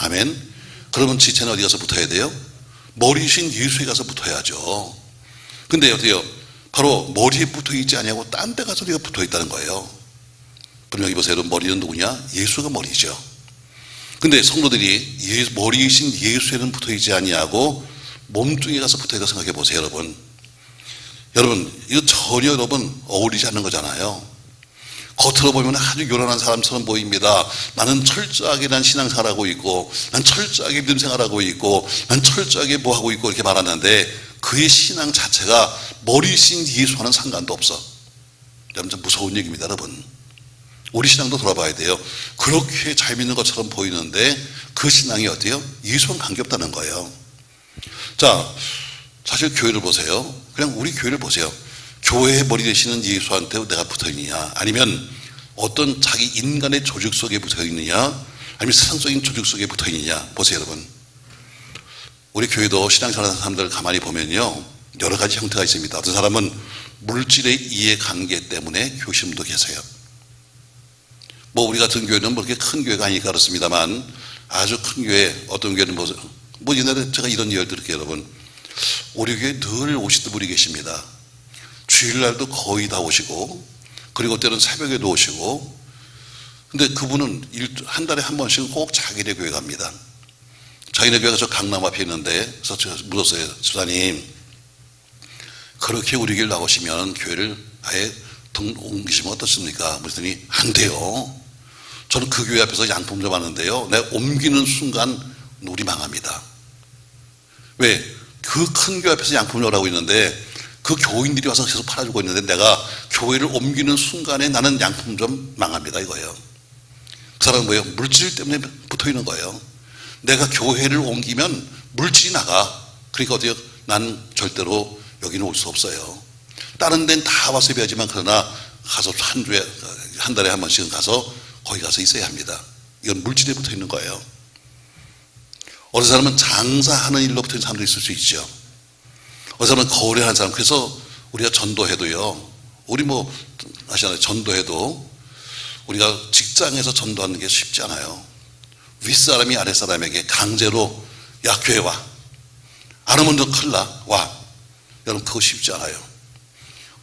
아멘. 그러면 지체는 어디 가서 붙어야 돼요? 머리이신 예수에 가서 붙어야죠. 근데 어때요? 바로 머리에 붙어 있지 아니하고 딴 데 가서 우리가 붙어 있다는 거예요. 분명히 보세요. 머리는 누구냐? 예수가 머리죠. 근데 성도들이 머리이신 예수에는 붙어 있지 아니하고 몸뚱이에 가서 붙어 있다고 생각해 보세요, 여러분. 여러분, 이거 전혀 여러분 어울리지 않는 거잖아요. 겉으로 보면 아주 요란한 사람처럼 보입니다. 나는 철저하게 난 신앙생활하고 있고, 난 철저하게 믿음 생활하고 있고, 난 철저하게 뭐 하고 있고 이렇게 말하는데 그의 신앙 자체가 머리신 예수와는 상관도 없어. 여러분, 좀 무서운 얘기입니다, 여러분. 우리 신앙도 돌아봐야 돼요. 그렇게 잘 믿는 것처럼 보이는데 그 신앙이 어때요? 예수와는 관계없다는 거예요. 자, 사실 교회를 보세요. 그냥 우리 교회를 보세요. 교회의 머리 되시는 예수한테 내가 붙어있느냐, 아니면 어떤 자기 인간의 조직 속에 붙어있느냐, 아니면 세상적인 조직 속에 붙어있느냐. 보세요, 여러분. 우리 교회도 신앙생활하는 사람들 가만히 보면요, 여러 가지 형태가 있습니다. 어떤 사람은 물질의 이해관계 때문에 교신분도 계세요. 뭐 우리 같은 교회는 뭐 그렇게 큰 교회가 아니니까 그렇습니다만, 아주 큰 교회, 어떤 교회는 뭐 옛날에 제가 이런 예를 들을게요, 여러분. 우리 교회에 늘 오시던 분이 계십니다. 주일날도 거의 다 오시고, 그리고 때는 새벽에도 오시고, 근데 그분은 한 달에 한 번씩은 꼭 자기네 교회 갑니다. 자기네 교회가 저 강남 앞에 있는데, 그래서 제가 물었어요. 집사님, 그렇게 우리 교회를 나오시면 교회를 아예 옮기시면 어떻습니까? 그랬더니 안 돼요. 저는 그 교회 앞에서 양품 좀 하는데요, 내가 옮기는 순간 우리 망합니다. 왜? 그 큰 교회 앞에서 양품을 하고 있는데 그 교인들이 와서 계속 팔아주고 있는데 내가 교회를 옮기는 순간에 나는 양품 좀 망합니다, 이거예요. 그 사람은 뭐예요? 물질 때문에 붙어 있는 거예요. 내가 교회를 옮기면 물질이 나가. 그러니까 어때요? 난 절대로 여기는 올 수 없어요. 다른 데는 다 와서 예배하지만 그러나 가서 한 달에 한 번씩은 가서 거기 가서 있어야 합니다. 이건 물질에 붙어 있는 거예요. 어느 사람은 장사하는 일로 붙어 있는 사람도 있을 수 있죠. 어느 사람은 거래하는 사람. 그래서 우리가 전도해도요, 우리 뭐 아시잖아요. 전도해도 우리가 직장에서 전도하는 게 쉽지 않아요. 윗사람이 아랫사람에게 강제로 야 교회 와, 안 오면 너 큰일 나, 와. 여러분 그거 쉽지 않아요.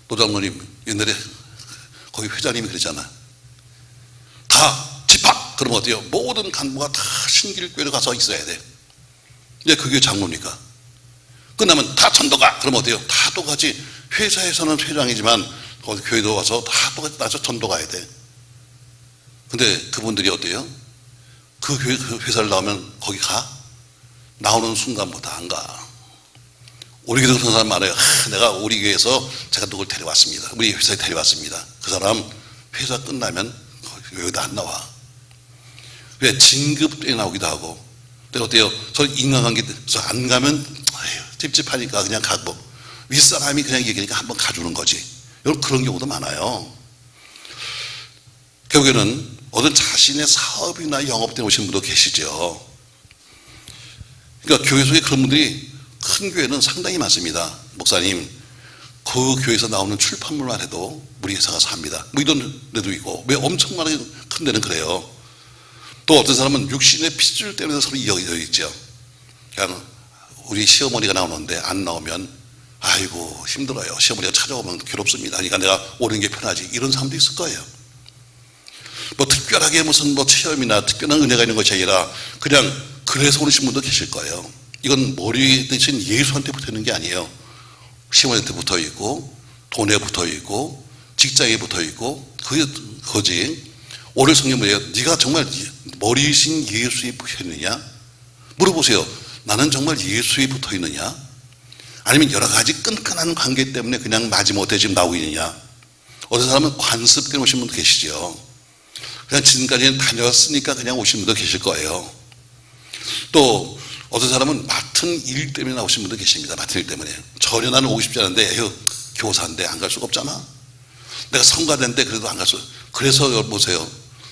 노장로님 옛날에 거기 회장님이 그러잖아. 다 집합! 그러면 어때요? 모든 간부가 다 신길교회로 가서 있어야 돼. 이제 그게 장로니까. 끝나면 다 전도가! 그러면 어때요? 다 똑같이 회사에서는 회장이지만 거기 교회도 와서 다 똑같이 나서 전도 가야 돼. 근데 그분들이 어때요? 그 회사를 나오면 거기 가? 나오는 순간부터 안 가. 우리 교회도 그런 사람 많아요. 내가 우리 교회에서 제가 누굴 데려왔습니다. 우리 회사에 데려왔습니다. 그 사람 회사 끝나면 여기도 안 나와. 왜? 진급 때 나오기도 하고. 근데 어때요? 저 인간관계에서 안 가면 찝찝하니까 그냥 가고, 윗사람이 그냥 얘기하니까 한번 가주는 거지. 여러분 그런 경우도 많아요. 결국에는 어떤 자신의 사업이나 영업 때문에 오시는 분도 계시죠. 그러니까 교회 속에 그런 분들이, 큰 교회는 상당히 많습니다. 목사님, 그 교회에서 나오는 출판물만 해도 우리 회사가 삽니다. 뭐 이런 데도 있고, 왜 엄청 많은 큰 데는 그래요. 또 어떤 사람은 육신의 핏줄 때문에 서로 이어져 있죠. 그냥 우리 시어머니가 나오는데 안 나오면 아이고 힘들어요. 시어머니가 찾아오면 괴롭습니다. 그러니까 내가 오는 게 편하지. 이런 사람도 있을 거예요. 뭐 특별하게 무슨 뭐 체험이나 특별한 은혜가 있는 것이 아니라 그냥 그래서 오신 분도 계실 거예요. 이건 머리 대신 예수한테 붙어 있는 게 아니에요. 시어머니한테 붙어 있고, 돈에 붙어 있고, 직장에 붙어 있고, 그거지. 오늘 성경 뭐예요? 네가 정말 머리이신 예수에 붙어 있느냐? 물어보세요. 나는 정말 예수에 붙어 있느냐? 아니면 여러 가지 끈끈한 관계 때문에 그냥 마지못해 지금 나오고 있느냐? 어떤 사람은 관습 때문에 오신 분도 계시죠. 그냥 지금까지는 다녔으니까 그냥 오신 분도 계실 거예요. 또 어떤 사람은 맡은 일 때문에 나오신 분도 계십니다. 맡은 일 때문에. 전혀 나는 오고 싶지 않은데 에휴, 교사인데 안 갈 수가 없잖아. 내가 성가대인데 그래도 안 갈 수. 그래서 보세요.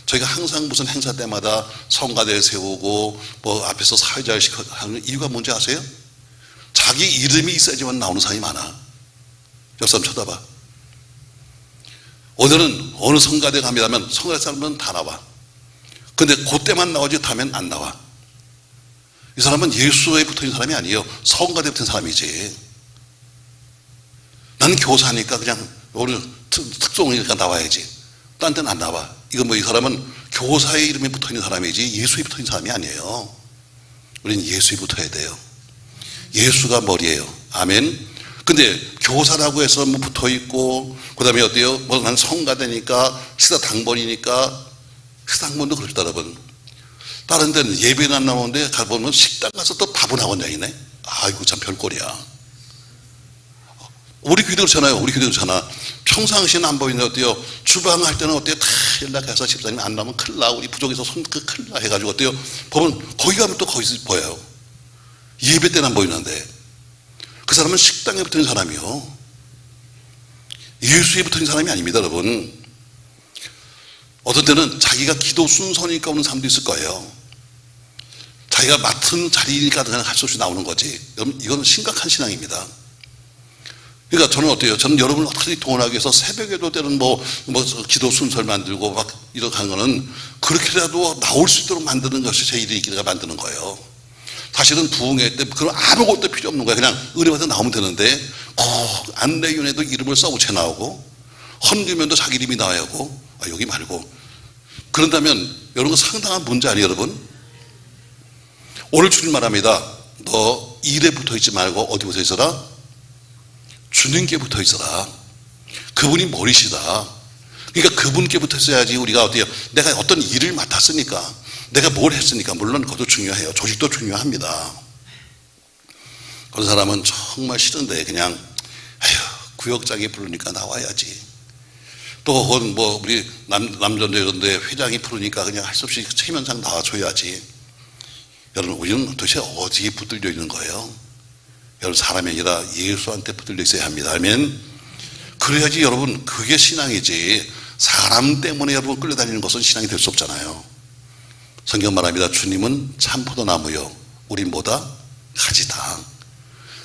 저희가 항상 무슨 행사 때마다 성가대 세우고 뭐 앞에서 사회자를 하는 이유가 뭔지 아세요? 자기 이름이 있어야지만 나오는 사람이 많아. 옆 사람 쳐다봐. 오늘은 어느 성가대 가면 성가대 사람은 다 나와. 근데 그때만 나오지 다면 안 나와. 이 사람은 예수에 붙어있는 사람이 아니에요. 성가대에 붙은 사람이지. 나는 교사니까 그냥 오늘 특종이니까 나와야지. 딴 데는 안 나와. 이건 뭐 이 사람은 교사의 이름에 붙어있는 사람이지 예수에 붙어있는 사람이 아니에요. 우리는 예수에 붙어야 돼요. 예수가 머리예요. 아멘. 근데 교사라고 해서 뭐 붙어있고 그 다음에 어때요? 뭐 난 성가대니까 시사당번이니까 시사당번도 그렇다 여러분. 다른 데는 예배는 안 나오는데 가보면 식당 가서 또 밥은 하고 다니네. 아이고 참 별꼴이야. 우리 교회도 그렇잖아요. 우리 교회도 그렇잖아. 평상시에는 안 보이는데 어때요? 주방 할 때는 어때요? 다 연락해서 집사님 안 나오면 큰일 나. 우리 부족에서 큰일 나 해가지고 어때요? 보면 거기 가면 또 거기서 보여요. 예배 때는 안 보이는데 그 사람은 식당에 붙어있는 사람이요. 예수에 붙어있는 사람이 아닙니다 여러분. 어떤 때는 자기가 기도 순서니까 오는 사람도 있을 거예요. 자기가 맡은 자리니까 그냥 할 수 없이 나오는 거지. 여러분 이건 심각한 신앙입니다. 그러니까 저는 어때요? 저는 여러분을 어떻게 동원하기 위해서 새벽에도 때는 뭐 기도 순서를 만들고 막 이렇게 하는 거는 그렇게라도 나올 수 있도록 만드는 것이 제 일이니까 만드는 거예요. 사실은 부흥회 때 그런 아무것도 필요 없는 거예요. 그냥 은혜받아 나오면 되는데 안내위원회도 이름을 써붙여 나오고 헌금연도 자기 이름이 나와야 하고 여기 말고 그런다면 여러분 상당한 문제 아니에요 여러분? 오늘 주님 말합니다. 너 일에 붙어있지 말고 어디 붙어 있어라? 주님께 붙어 있어라. 그분이 머리시다. 그러니까 그분께 붙어 있어야지 우리가 어때요? 내가 어떤 일을 맡았으니까 내가 뭘 했으니까 물론 그것도 중요해요. 조직도 중요합니다. 그런 사람은 정말 싫은데 그냥 구역장이 부르니까 나와야지. 또 뭐 우리 남전대 이런데 회장이 부르니까 그냥 할 수 없이 체면상 나와줘야지. 여러분 우리는 도대체 어디에 붙들려 있는 거예요? 여러분 사람이 아니라 예수한테 붙들려 있어야 합니다. 아멘. 그래야지 여러분 그게 신앙이지. 사람 때문에 여러분 끌려다니는 것은 신앙이 될 수 없잖아요. 성경 말합니다. 주님은 참 포도나무요 우린 뭐다? 가지다.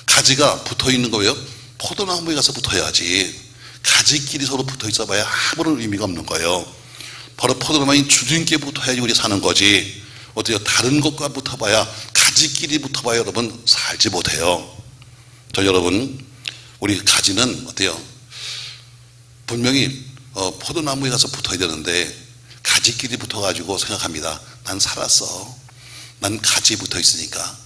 가지가 붙어있는 거예요. 포도나무에 가서 붙어야지. 가지끼리 서로 붙어 있어 봐야 아무런 의미가 없는 거예요. 바로 포도나무인 주님께 붙어야지 우리 사는 거지. 어때요? 다른 것과 붙어봐야 가지끼리 붙어봐야 여러분 살지 못해요. 저 여러분 우리 가지는 어때요? 분명히 포도나무에 가서 붙어야 되는데 가지끼리 붙어가지고 생각합니다. 난 살았어. 난 가지에 붙어 있으니까.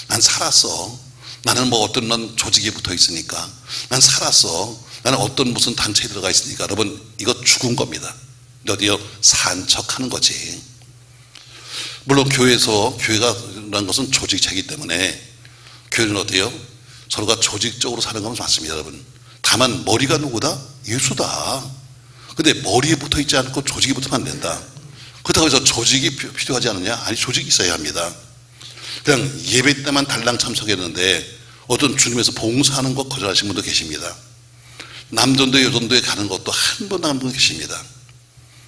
난 살았어. 나는 뭐 어떤 조직에 붙어 있으니까. 난 살았어. 나는 어떤 무슨 단체에 들어가 있으니까. 여러분 이거 죽은 겁니다. 어디요? 산 척하는 거지. 물론 교회라는 것은 조직체이기 때문에 교회는 어때요? 서로가 조직적으로 사는 건 맞습니다 여러분. 다만 머리가 누구다? 예수다. 근데 머리에 붙어 있지 않고 조직에 붙으면 안 된다. 그렇다고 해서 조직이 필요하지 않느냐? 아니 조직이 있어야 합니다. 그냥 예배 때만 달랑 참석했는데 어떤 주님에서 봉사하는 것 거절하신 분도 계십니다. 남전도에 여전도에 가는 것도 한 번 한 분 계십니다.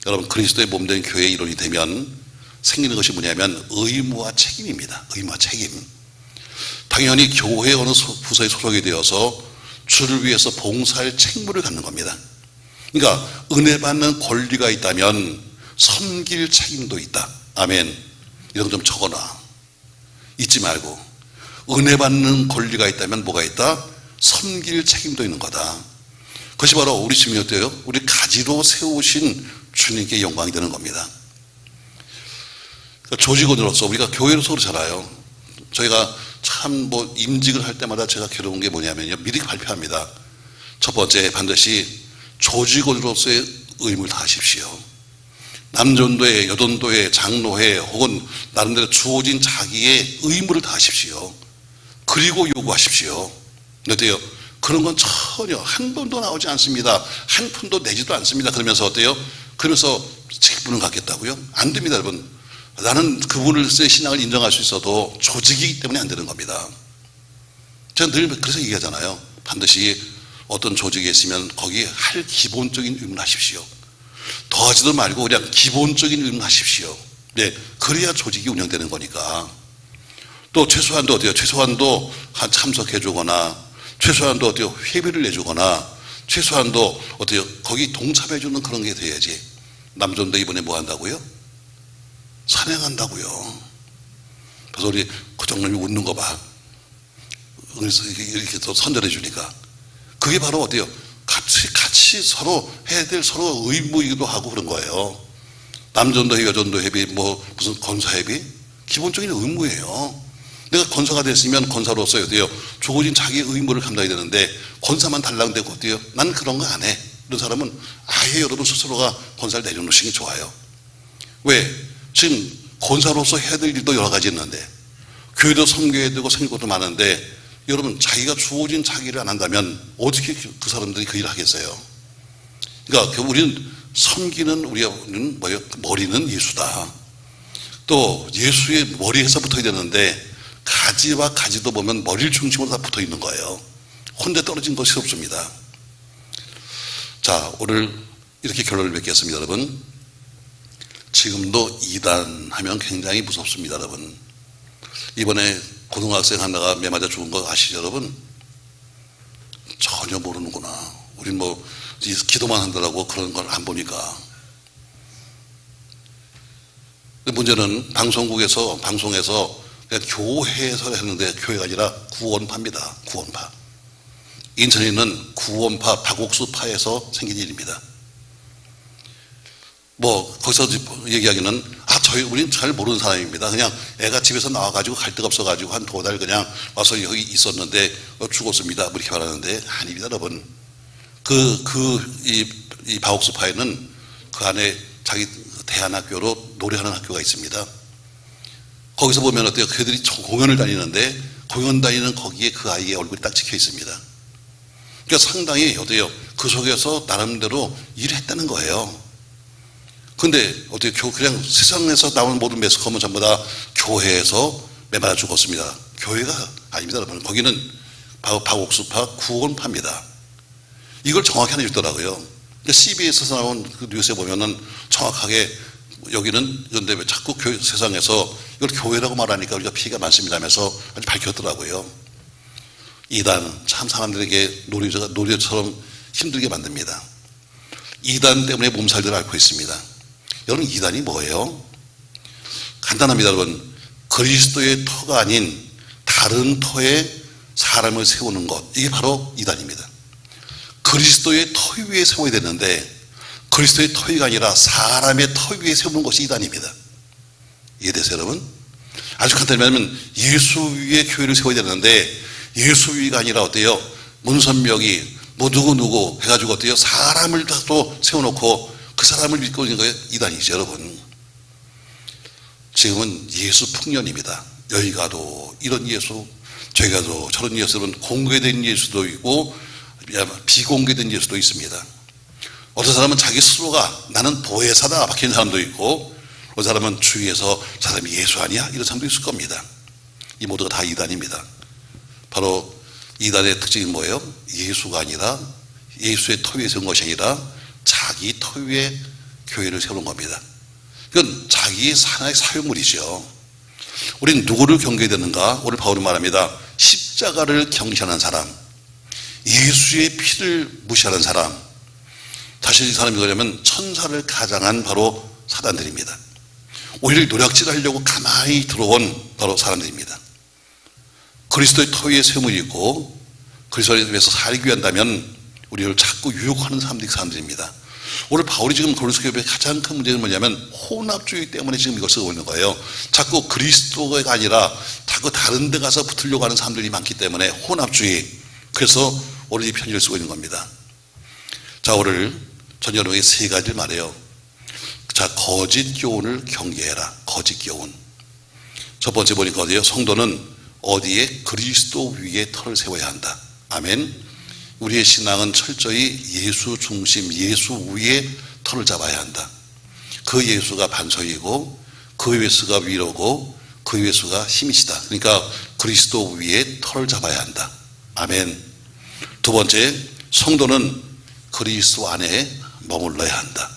여러분 그리스도의 몸된 교회의 일원이 되면 생기는 것이 뭐냐면 의무와 책임입니다. 의무와 책임. 당연히 교회 어느 부서에 소속이 되어서 주를 위해서 봉사할 책무를 갖는 겁니다. 그러니까 은혜 받는 권리가 있다면 섬길 책임도 있다. 아멘. 이런 거 좀 적어놔. 잊지 말고. 은혜 받는 권리가 있다면 뭐가 있다? 섬길 책임도 있는 거다. 그것이 바로 우리 주님이 어때요? 우리 가지로 세우신 주님께 영광이 되는 겁니다. 그러니까 조직원으로서 우리가 교회로서 그렇잖아요. 저희가 참 뭐 임직을 할 때마다 제가 괴로운 게 뭐냐면요. 미리 발표합니다. 첫 번째 반드시 조직원으로서의 의무를 다하십시오. 남전도회, 여전도회, 장로회 혹은 나름대로 주어진 자기의 의무를 다하십시오. 그리고 요구하십시오. 어때요? 그런 건 전혀 한 번도 나오지 않습니다. 한 푼도 내지도 않습니다. 그러면서 어때요? 그러면서 직분을 갖겠다고요? 안 됩니다 여러분. 나는 그분의 신앙을 인정할 수 있어도 조직이기 때문에 안 되는 겁니다. 제가 늘 그래서 얘기하잖아요. 반드시 어떤 조직에 있으면 거기에 할 기본적인 의무를 하십시오. 더하지도 말고 그냥 기본적인 의무를 하십시오. 네, 그래야 조직이 운영되는 거니까. 또 최소한도 어때요? 최소한도 참석해 주거나 최소한도 어때요? 회비를 내주거나 최소한도 어때요? 거기 동참해 주는 그런 게 돼야지. 남전도 이번에 뭐 한다고요? 찬양한다고요. 그래서 우리 고정님이 웃는 거 봐. 그래서 이렇게 또 선전해 주니까. 그게 바로 어때요? 같이 서로 해야 될 서로 의무이기도 하고 그런 거예요. 남전도회, 여전도회비, 무슨 권사회비? 기본적인 의무예요. 내가 권사가 됐으면 권사로서 어때요? 주어진 자기의 의무를 감당해야 되는데, 권사만 달랑대고 어때요? 난 그런 거 안 해. 이런 사람은 아예 여러분 스스로가 권사를 내려놓으시는 게 좋아요. 왜? 지금 권사로서 해야 될 일도 여러 가지 있는데, 교회도 섬겨야 되고 생길 것도 많은데, 여러분 자기가 주어진 자기를 안 한다면 어떻게 그 사람들이 그 일을 하겠어요? 그러니까 우리는 섬기는 우리는 뭐예요? 머리는 예수다. 또 예수의 머리에서 붙어야 되는데, 가지와 가지도 보면 머리를 중심으로 다 붙어 있는 거예요. 혼자 떨어진 것이 없습니다. 자, 오늘 이렇게 결론을 맺겠습니다, 여러분. 지금도 이단 하면 굉장히 무섭습니다, 여러분. 이번에 고등학생 하나가 매 맞아 죽은 거 아시죠, 여러분? 전혀 모르는구나. 우린 기도만 한다라고 그런 걸 안 보니까. 문제는 방송에서 그냥 교회에서 했는데, 교회가 아니라 구원파입니다. 구원파. 인천에 있는 구원파, 박옥수파에서 생긴 일입니다. 거기서 얘기하기는, 우린 잘 모르는 사람입니다. 그냥 애가 집에서 나와가지고 갈 데가 없어가지고 한 2달 그냥 와서 여기 있었는데 죽었습니다. 이렇게 말하는데, 아닙니다, 여러분. 이 박옥수파에는 그 안에 자기 대안학교로 노래하는 학교가 있습니다. 거기서 보면 어때요? 그들이 공연을 다니는데, 공연 다니는 거기에 그 아이의 얼굴이 딱 찍혀 있습니다. 그러니까 상당히 어때요? 그 속에서 나름대로 일을 했다는 거예요. 근데 어떻게 그냥 세상에서 나오는 모든 매스컴은 전부 다 교회에서 매맞아 죽었습니다. 교회가 아닙니다, 여러분. 거기는 박옥수파 구원파입니다. 이걸 정확히 하나 읽더라고요. CBS에서 나온 그 뉴스에 보면은 정확하게 여기는, 그런데 왜 자꾸 세상에서 이걸 교회라고 말하니까 우리가 피해가 많습니다 하면서 아주 밝혔더라고요. 이단, 참 사람들에게 노래처럼 힘들게 만듭니다. 이단 때문에 몸살들을 앓고 있습니다. 여러분, 이단이 뭐예요? 간단합니다, 여러분. 그리스도의 터가 아닌 다른 터에 사람을 세우는 것, 이게 바로 이단입니다. 그리스도의 터 위에 세워야 되는데, 그리스도의 터 위가 아니라 사람의 터 위에 세우는 것이 이단입니다. 이해되세요, 여러분? 아주 간단히 말하면 예수 위에 교회를 세워야 되는데, 예수 위가 아니라 어때요? 문선명이 누구 해가지고 어때요? 사람을 다 또 세워놓고 그 사람을 믿고 있는 거예요. 이단이죠, 여러분. 지금은 예수 풍년입니다. 여기 가도 이런 예수, 저기 가도 저런 예수. 여러분, 공개된 예수도 있고 비공개된 예수도 있습니다. 어떤 사람은 자기 스스로가 나는 보혜사다 박히는 사람도 있고, 어떤 사람은 주위에서 사람이 예수 아니야? 이런 사람도 있을 겁니다. 이 모두가 다 이단입니다. 바로 이단의 특징이 뭐예요? 예수가 아니라, 예수의 터 위에 세운 것이 아니라 자기 터 위에 교회를 세우는 겁니다. 이건 자기의 하나의 사유물이죠. 우린 누구를 경계해야 되는가? 오늘 바울은 말합니다. 십자가를 경시하는 사람, 예수의 피를 무시하는 사람, 사실 이 사람이 뭐냐면 천사를 가장한 바로 사단들입니다. 오히려 노략질하려고 가만히 들어온 바로 사람들입니다. 그리스도의 터 위에 세움을 입고 그리스도에 위해서 살기 위한다면 우리를 자꾸 유혹하는 사람들입니다. 오늘 바울이 지금 고린도 교회의 가장 큰 문제는 뭐냐면 혼합주의 때문에 지금 이걸 쓰고 있는 거예요. 자꾸 그리스도가 아니라 자꾸 다른 데 가서 붙으려고 하는 사람들이 많기 때문에 혼합주의. 그래서 오늘 이 편지를 쓰고 있는 겁니다. 자, 오늘 전 여러분에게 3가지를 말해요. 자, 거짓 교훈을 경계해라. 거짓 교훈. 첫 번째 보니까 어디에요? 성도는 어디에? 그리스도 위에 터를 세워야 한다. 아멘. 우리의 신앙은 철저히 예수 중심, 예수 위에 터를 잡아야 한다. 그 예수가 반석이고, 그 예수가 위로고, 그 예수가 힘이시다. 그러니까 그리스도 위에 터를 잡아야 한다. 아멘. 두 번째, 성도는 그리스도 안에 머물러야 한다.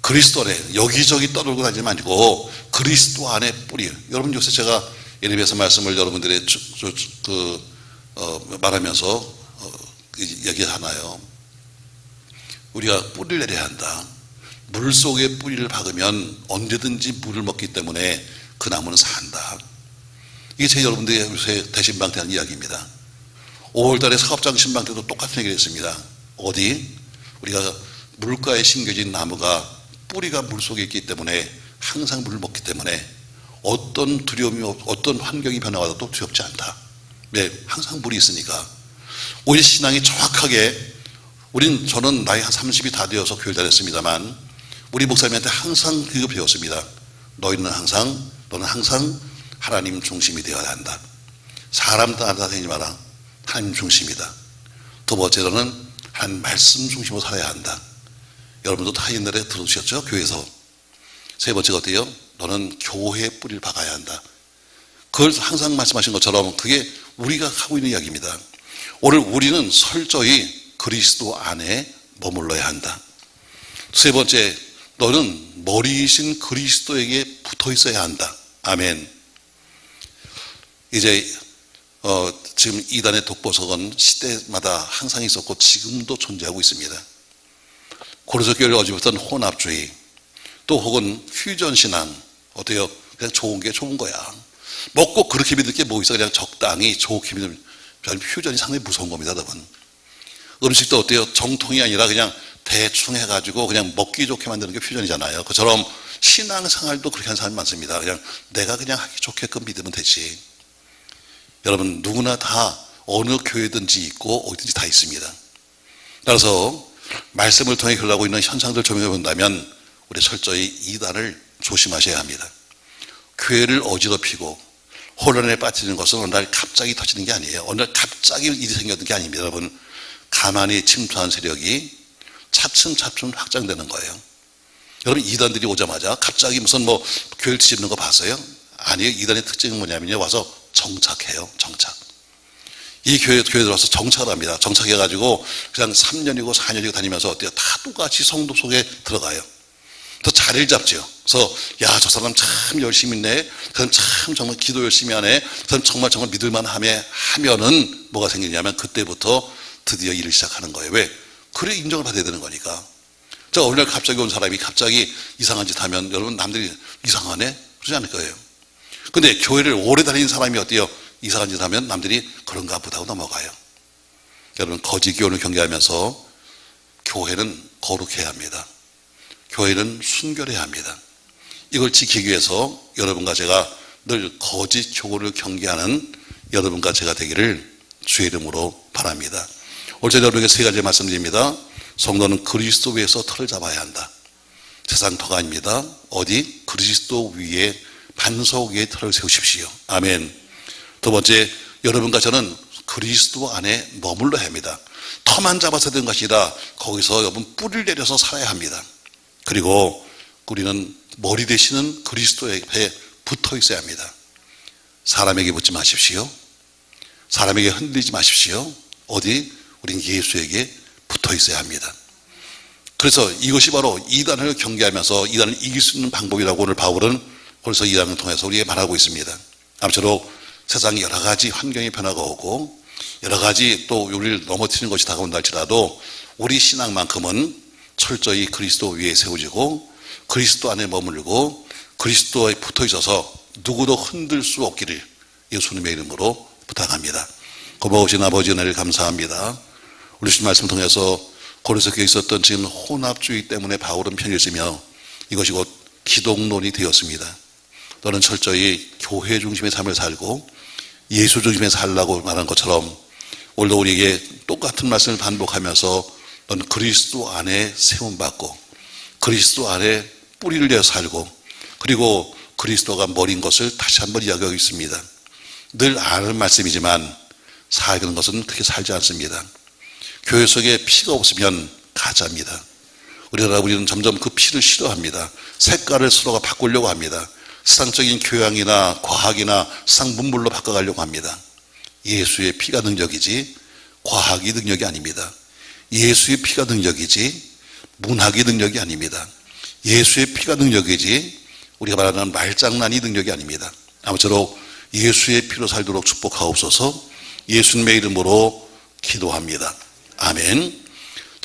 그리스도 안에 여기저기 떠돌고 다니지 말고 그리스도 안에 뿌리. 여러분, 요새 제가 예레미야서 말씀을 여러분들의 말하면서 얘기하나요? 우리가 뿌리를 내려야 한다. 물 속에 뿌리를 박으면 언제든지 물을 먹기 때문에 그 나무는 산다. 이게 제 여러분들의 요새 대신방 때 하는 이야기입니다. 5월달에 사업장 신방 때도 똑같은 얘기를 했습니다. 어디? 우리가 물가에 심겨진 나무가 뿌리가 물속에 있기 때문에 항상 물을 먹기 때문에 어떤 두려움이, 어떤 환경이 변화와도 두렵지 않다. 왜? 항상 물이 있으니까. 우리 신앙이 정확하게, 저는 나이 한 30이 다 되어서 교회를 다녔습니다만 우리 목사님한테 항상 그거 배웠습니다. 너는 항상 하나님 중심이 되어야 한다. 사람 따라다니지 마라. 하나님 중심이다. 두 번째로는 하나님 말씀 중심으로 살아야 한다. 여러분도 다 옛날에 들으셨죠? 교회에서. 세 번째가 어때요? 너는 교회에 뿌리를 박아야 한다. 그걸 항상 말씀하신 것처럼 그게 우리가 하고 있는 이야기입니다. 오늘 우리는 철저히 그리스도 안에 머물러야 한다. 세 번째, 너는 머리이신 그리스도에게 붙어 있어야 한다. 아멘. 이제 지금 이단의 독보석은 시대마다 항상 있었고 지금도 존재하고 있습니다. 고린도 교회를 어지부터 혼합주의, 또 혹은 퓨전 신앙. 어때요? 그냥 좋은 게 좋은 거야. 먹고 그렇게 믿을 게 뭐 있어? 그냥 적당히 좋게 믿으면. 퓨전이 상당히 무서운 겁니다, 여러분. 음식도 어때요? 정통이 아니라 그냥 대충 해가지고 그냥 먹기 좋게 만드는 게 퓨전이잖아요. 그처럼 신앙생활도 그렇게 하는 사람이 많습니다. 그냥 내가 그냥 하기 좋게끔 믿으면 되지. 여러분, 누구나 다 어느 교회든지 있고 어디든지 다 있습니다. 따라서 말씀을 통해 흘러가고 있는 현상들을 조명해 본다면 우리 철저히 이단을 조심하셔야 합니다. 교회를 어지럽히고 혼란에 빠지는 것은 어느 날 갑자기 터지는 게 아니에요. 어느 날 갑자기 일이 생겼는 게 아닙니다. 여러분, 가만히 침투한 세력이 차츰차츰 확장되는 거예요. 여러분, 이단들이 오자마자 갑자기 무슨 교회를 뒤집는 거 봤어요? 아니에요. 이단의 특징은 뭐냐면요, 와서 정착해요. 정착. 이 교회에 들어와서 정착을 합니다. 정착해가지고 그냥 3년이고 4년이고 다니면서 어때요? 다 똑같이 성도 속에 들어가요. 더 자리를 잡죠. 그래서 야, 저 사람 참 열심히 있네. 그 사람 참 정말 기도 열심히 하네. 그 사람 정말 믿을만 하면은 뭐가 생기냐면 그때부터 드디어 일을 시작하는 거예요. 왜? 그래, 인정을 받아야 되는 거니까. 자, 어느 날 갑자기 온 사람이 갑자기 이상한 짓 하면 여러분, 남들이 이상하네? 그러지 않을 거예요. 근데 교회를 오래 다니는 사람이 어때요? 이상한 짓 하면 남들이 그런가 보다 하고 넘어가요. 여러분, 거짓 교훈을 경계하면서 교회는 거룩해야 합니다. 교회는 순결해야 합니다. 이걸 지키기 위해서 여러분과 제가 늘 거짓 교훈을 경계하는 여러분과 제가 되기를 주의 이름으로 바랍니다. 오늘 제가 여러분에게 세 가지 말씀드립니다. 성도는 그리스도 위에서 터를 잡아야 한다. 세상 터가 아닙니다. 어디? 그리스도 위에, 반석 위에 터를 세우십시오. 아멘. 두 번째, 여러분과 저는 그리스도 안에 머물러야 합니다. 터만 잡아서 되는 것이 아니라 거기서 여러분 뿌리를 내려서 살아야 합니다. 그리고 우리는 머리 되시는 그리스도 옆에 붙어 있어야 합니다. 사람에게 붙지 마십시오. 사람에게 흔들리지 마십시오. 어디? 우린 예수에게 붙어 있어야 합니다. 그래서 이것이 바로 이단을 경계하면서 이단을 이길 수 있는 방법이라고 오늘 바울은 벌써 이단을 통해서 우리에게 말하고 있습니다. 아무쪼록 세상에 여러 가지 환경의 변화가 오고 여러 가지 또 우리를 넘어뜨리는 것이 다가온다 할지라도 우리 신앙만큼은 철저히 그리스도 위에 세워지고 그리스도 안에 머물고 그리스도에 붙어 있어서 누구도 흔들 수 없기를 예수님의 이름으로 부탁합니다. 고마우신 아버지 은혜를 감사합니다. 우리 주신 말씀을 통해서 고린도서에 있었던 지금 혼합주의 때문에 바울은 편지를 쓰며 이것이 곧 기독론이 되었습니다. 너는 철저히 교회 중심의 삶을 살고 예수 중심의 살라고 말한 것처럼 오늘도 우리에게 똑같은 말씀을 반복하면서 너는 그리스도 안에 세움받고 그리스도 안에 뿌리를 내어 살고 그리고 그리스도가 머리인 것을 다시 한번 이야기하고 있습니다. 늘 아는 말씀이지만 살는 것은 그렇게 살지 않습니다. 교회 속에 피가 없으면 가짜입니다. 우리는 점점 그 피를 싫어합니다. 색깔을 서로가 바꾸려고 합니다. 세상적인 교양이나 과학이나 세상 문물로 바꿔가려고 합니다. 예수의 피가 능력이지 과학이 능력이 아닙니다. 예수의 피가 능력이지 문학이 능력이 아닙니다. 예수의 피가 능력이지 우리가 말하는 말장난이 능력이 아닙니다. 아무쪼록 예수의 피로 살도록 축복하옵소서. 예수님의 이름으로 기도합니다. 아멘.